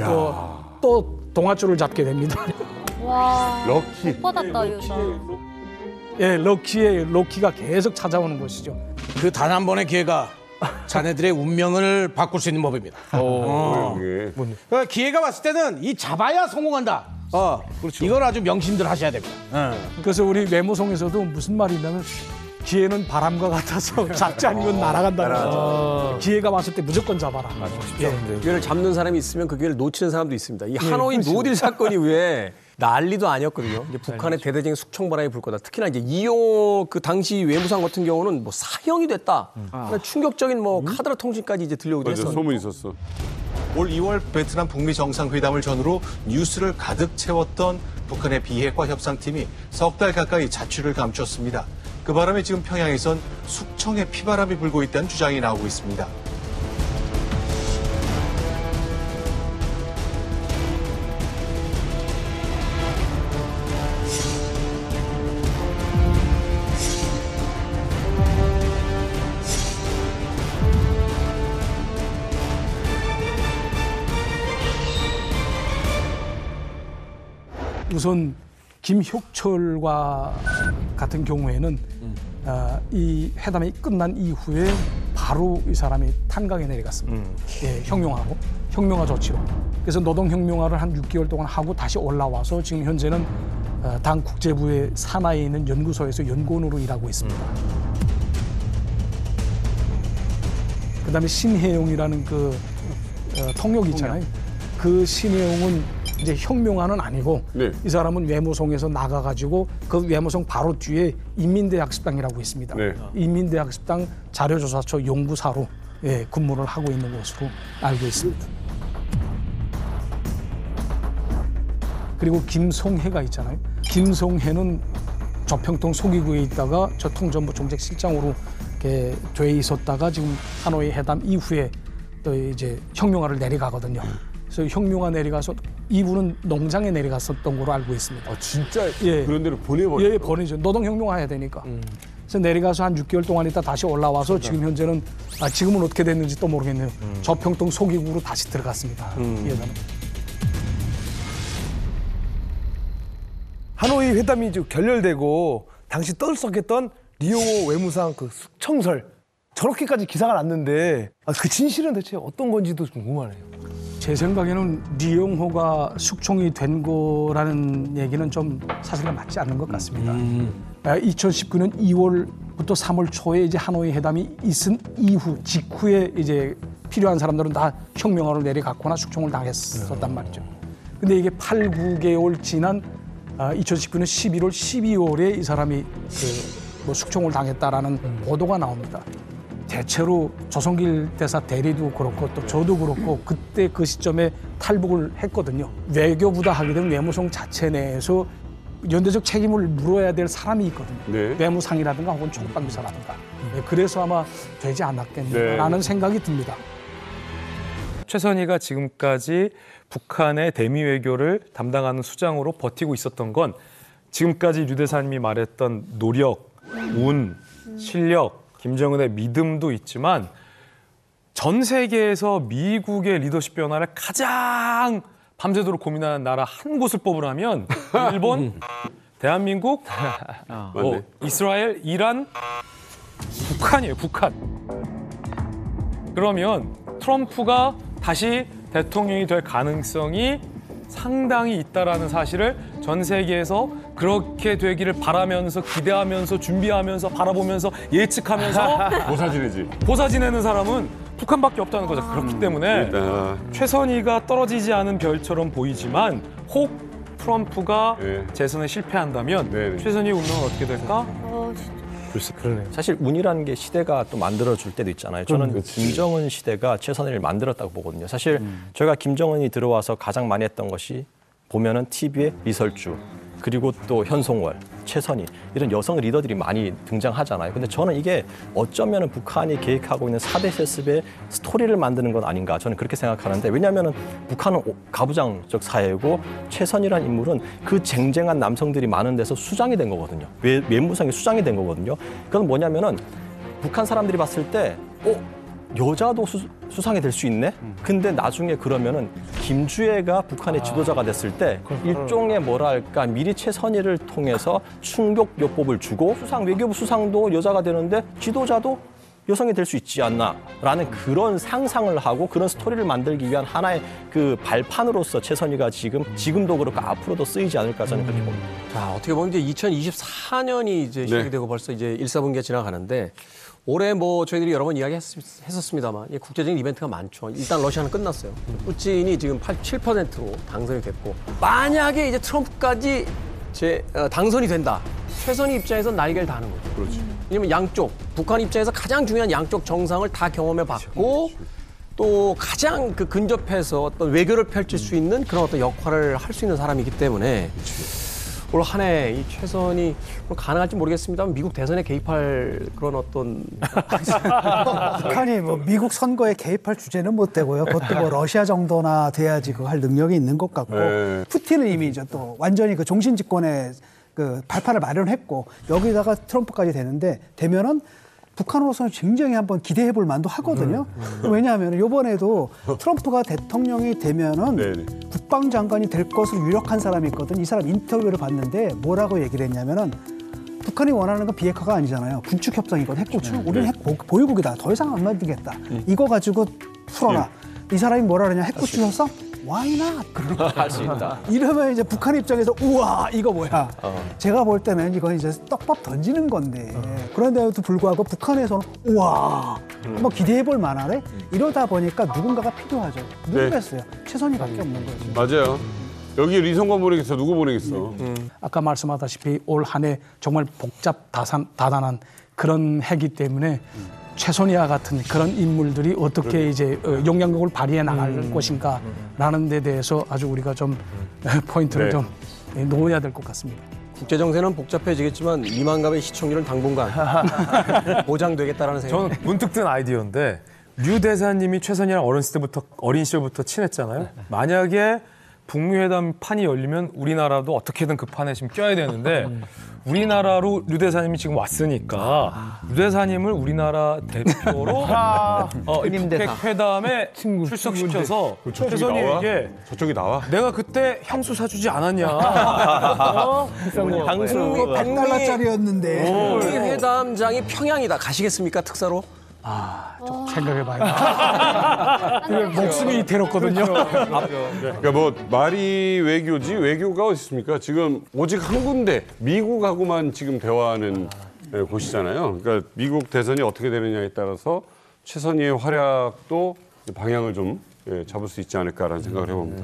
또 동아줄을 잡게 됩니다. 와. 럭키. 못 받았다, 유다. 예, 럭키가 계속 찾아오는 것이죠. 그 단 한 번의 기회가 자네들의 운명을 바꿀 수 있는 법입니다. 그 기회가 왔을 때는 이 잡아야 성공한다. 그렇죠. 이걸 아주 명심들 하셔야 됩니다. 그래서 우리 외무성에서도 무슨 말이 있냐면 기회는 바람과 같아서 잡지 않으면 날아간다는 거죠. 기회가 왔을 때 무조건 잡아라. 기회를 잡는 사람이 있으면 그 기회를 놓치는 사람도 있습니다. 이 하노이 노딜 사건이 왜 난리도 아니었거든요. 이제 북한의 대대적인 숙청바람이 불 거다. 특히나 이제 이용호 그 당시 외무상 같은 경우는 뭐 사형이 됐다. 충격적인 뭐 카드라 통신까지 이제 들려오기도 했었는데. 소문이 있었어. 올 2월 베트남 북미 정상회담을 전후로 뉴스를 가득 채웠던 북한의 비핵화 협상팀이 석 달 가까이 자취를 감췄습니다. 그 바람에 지금 평양에선 숙청의 피바람이 불고 있다는 주장이 나오고 있습니다. 우선 김혁철과 같은 경우에는 이 회담이 끝난 이후에 바로 이 사람이 탄강에 내려갔습니다. 예, 혁명화 조치로. 그래서 노동혁명화를 한 6개월 동안 하고 다시 올라와서 지금 현재는 당 국제부의 산하에 있는 연구소에서 연구원으로 일하고 있습니다. 그다음에 신혜용이라는 그 통역이 있잖아요. 그 신혜용은 이제 혁명화는 아니고 이 사람은 외무성에서 나가가지고 그 외무성 바로 뒤에 인민대학습당이라고 있습니다. 인민대학습당 자료조사처 연구사로 근무를 하고 있는 것으로 알고 있습니다. 그리고 김송혜가 있잖아요. 김송혜는 저평통 소기구에 있다가 저 통전부 정책실장으로 이렇게 돼 있었다가 지금 하노이 회담 이후에 또 이제 혁명화를 내려가거든요. 그래서 혁명화 내려가서 이분은 농장에 내려갔었던 걸로 알고 있습니다. 진짜 그런 데로 보내버렸어요? 예, 보내죠. 노동혁명화 해야 되니까. 그래서 내려가서 한 6개월 동안 있다 다시 올라와서 지금 현재는 지금은 어떻게 됐는지 또 모르겠네요. 저평통 소기구로 다시 들어갔습니다. 이 여자는. 하노이 회담이 결렬되고 당시 떠들썩했던 리용호 외무상 그 숙청설 저렇게까지 기사가 났는데 그 진실은 대체 어떤 건지도 궁금하네요. 제 생각에는 리용호가 숙청이 된 거라는 얘기는 좀 사실은 맞지 않는 것 같습니다. 2019년 2월부터 3월 초에 이제 하노이 회담이 있은 직후에 이제 필요한 사람들은 다 혁명화를 내려갔거나 숙청을 당했었단 말이죠. 근데 이게 8, 9개월 지난 2019년 11월, 12월에 이 사람이 숙청을 당했다라는 보도가 나옵니다. 대체로 조성길 대사 대리도 그렇고 또 저도 그렇고 그때 그 시점에 탈북을 했거든요. 외교부다 하게 되면 외무성 자체 내에서 연대적 책임을 물어야 될 사람이 있거든요. 외무상이라든가 혹은 총방비서라든가. 그래서 아마 되지 않았겠나라는 생각이 듭니다. 최선희가 지금까지 북한의 대미 외교를 담당하는 수장으로 버티고 있었던 건 지금까지 류 대사님이 말했던 노력, 운, 실력, 김정은의 믿음도 있지만 전 세계에서 미국의 리더십 변화를 가장 밤새도록 고민하는 나라 한 곳을 뽑으라면 일본, 대한민국, 이스라엘, 이란, 북한이에요. 북한. 그러면 트럼프가 다시 대통령이 될 가능성이 상당히 있다라는 사실을 전 세계에서 그렇게 되기를 바라면서 기대하면서 준비하면서 바라보면서 예측하면서 보사 지내는 사람은 북한밖에 없다는 거죠. 그렇기 때문에 최선희가 떨어지지 않은 별처럼 보이지만 혹 트럼프가 재선에 실패한다면 최선희의 운명은 어떻게 될까? 글쎄, 그러네요. 사실 운이라는 게 시대가 또 만들어줄 때도 있잖아요. 저는 김정은 시대가 최선희를 만들었다고 보거든요. 사실 저희가 김정은이 들어와서 가장 많이 했던 것이 보면은 TV에 리설주, 그리고 또 현송월, 최선희 이런 여성 리더들이 많이 등장하잖아요. 근데 저는 이게 어쩌면 북한이 계획하고 있는 4대 세습의 스토리를 만드는 건 아닌가 저는 그렇게 생각하는데 왜냐하면 북한은 가부장적 사회이고 최선희라는 인물은 그 쟁쟁한 남성들이 많은 데서 수장이 된 거거든요. 외무상이 수장이 된 거거든요. 그건 뭐냐면은 북한 사람들이 봤을 때 여자도 수상이 될 수 있네? 근데 나중에 그러면은 김주애가 북한의 지도자가 됐을 때 일종의 뭐랄까 미리 최선희를 통해서 충격요법을 주고 외교부 수상도 여자가 되는데 지도자도 여성이 될 수 있지 않나라는 그런 상상을 하고 그런 스토리를 만들기 위한 하나의 그 발판으로서 최선희가 지금도 그렇고 앞으로도 쓰이지 않을까 저는 그렇게 봅니다. 자, 어떻게 보면 이제 2024년이 이제 시작이 되고 벌써 이제 1사분기가 지나가는데 올해 뭐 저희들이 여러 번 이야기했었습니다만 국제적인 이벤트가 많죠. 일단 러시아는 끝났어요. 푸틴이 지금 87%로 당선이 됐고 만약에 이제 트럼프까지 당선이 된다. 최선희 입장에서 날개를 다는 거죠. 그렇지. 왜냐면 양쪽 북한 입장에서 가장 중요한 양쪽 정상을 다 경험해봤고 또 가장 근접해서 어떤 외교를 펼칠 수 있는 그런 어떤 역할을 할 수 있는 사람이기 때문에 올 한 해 이 최선이 가능할지 모르겠습니다만 미국 대선에 개입할 그런 어떤 북한이 뭐 미국 선거에 개입할 주제는 못 되고요. 그것도 뭐 러시아 정도나 돼야지 그거 할 능력이 있는 것 같고 푸틴은 이미 이제 또 완전히 그 종신 집권에 그 발판을 마련했고 여기다가 트럼프까지 되면은 북한으로서는 굉장히 한번 기대해 볼 만도 하거든요. 왜냐하면 이번에도 트럼프가 대통령이 되면은 국방장관이 될 것으로 유력한 사람이 있거든. 이 사람 인터뷰를 봤는데 뭐라고 얘기를 했냐면은 북한이 원하는 건 비핵화가 아니잖아요. 군축 협상이건 핵구축. 우리는 핵 보유국이다. 더 이상 안 만들겠다. 이거 가지고 풀어라. 이 사람이 뭐라 그러냐. 핵구축 협상? Why not? 할 수 있다. 이러면 이제 북한 입장에서 우와 이거 뭐야. 제가 볼 때는 이건 이제 떡밥 던지는 건데 그런데도 불구하고 북한에서는 우와 한번 기대해 볼 만하네. 이러다 보니까 누군가가 필요하죠. 누구겠어요? 최선희밖에 없는 거죠. 맞아요. 여기 리성관 보내겠어. 누구 보내겠어. 아까 말씀하다시피 올 한 해 정말 복잡 다단한 그런 해기 때문에 최선희와 같은 그런 인물들이 어떻게 이제 영향력을 발휘해 나갈 것인가라는 데 대해서 아주 우리가 좀 포인트를 좀 놓아야 될 것 같습니다. 국제 정세는 복잡해지겠지만 이만감의 시청률은 당분간 보장되겠다라는 생각. 저는 문득 든 아이디어인데 류 대사님이 최선희랑 어린 시절부터 친했잖아요. 만약에 북미 회담 판이 열리면 우리나라도 어떻게든 그 판에 지금 껴야 되는데 우리나라로 류 대사님이 지금 왔으니까 류 대사님을 우리나라 대표로 이 북핵 회담에 출석시켜서 최선희에게 저쪽이 나와? 내가 그때 향수 사주지 않았냐. 향수 100달러짜리였는데. 북미 회담장이 평양이다. 가시겠습니까? 특사로? 좀 생각해봐야 목숨이 대롭거든요. 그러니까 뭐 말이 외교지 외교가 어디 있습니까? 지금 오직 한 군데 미국하고만 지금 대화하는 곳이잖아요. 그러니까 미국 대선이 어떻게 되느냐에 따라서 최선희의 활약도 방향을 좀 잡을 수 있지 않을까라는 생각을 해봅니다.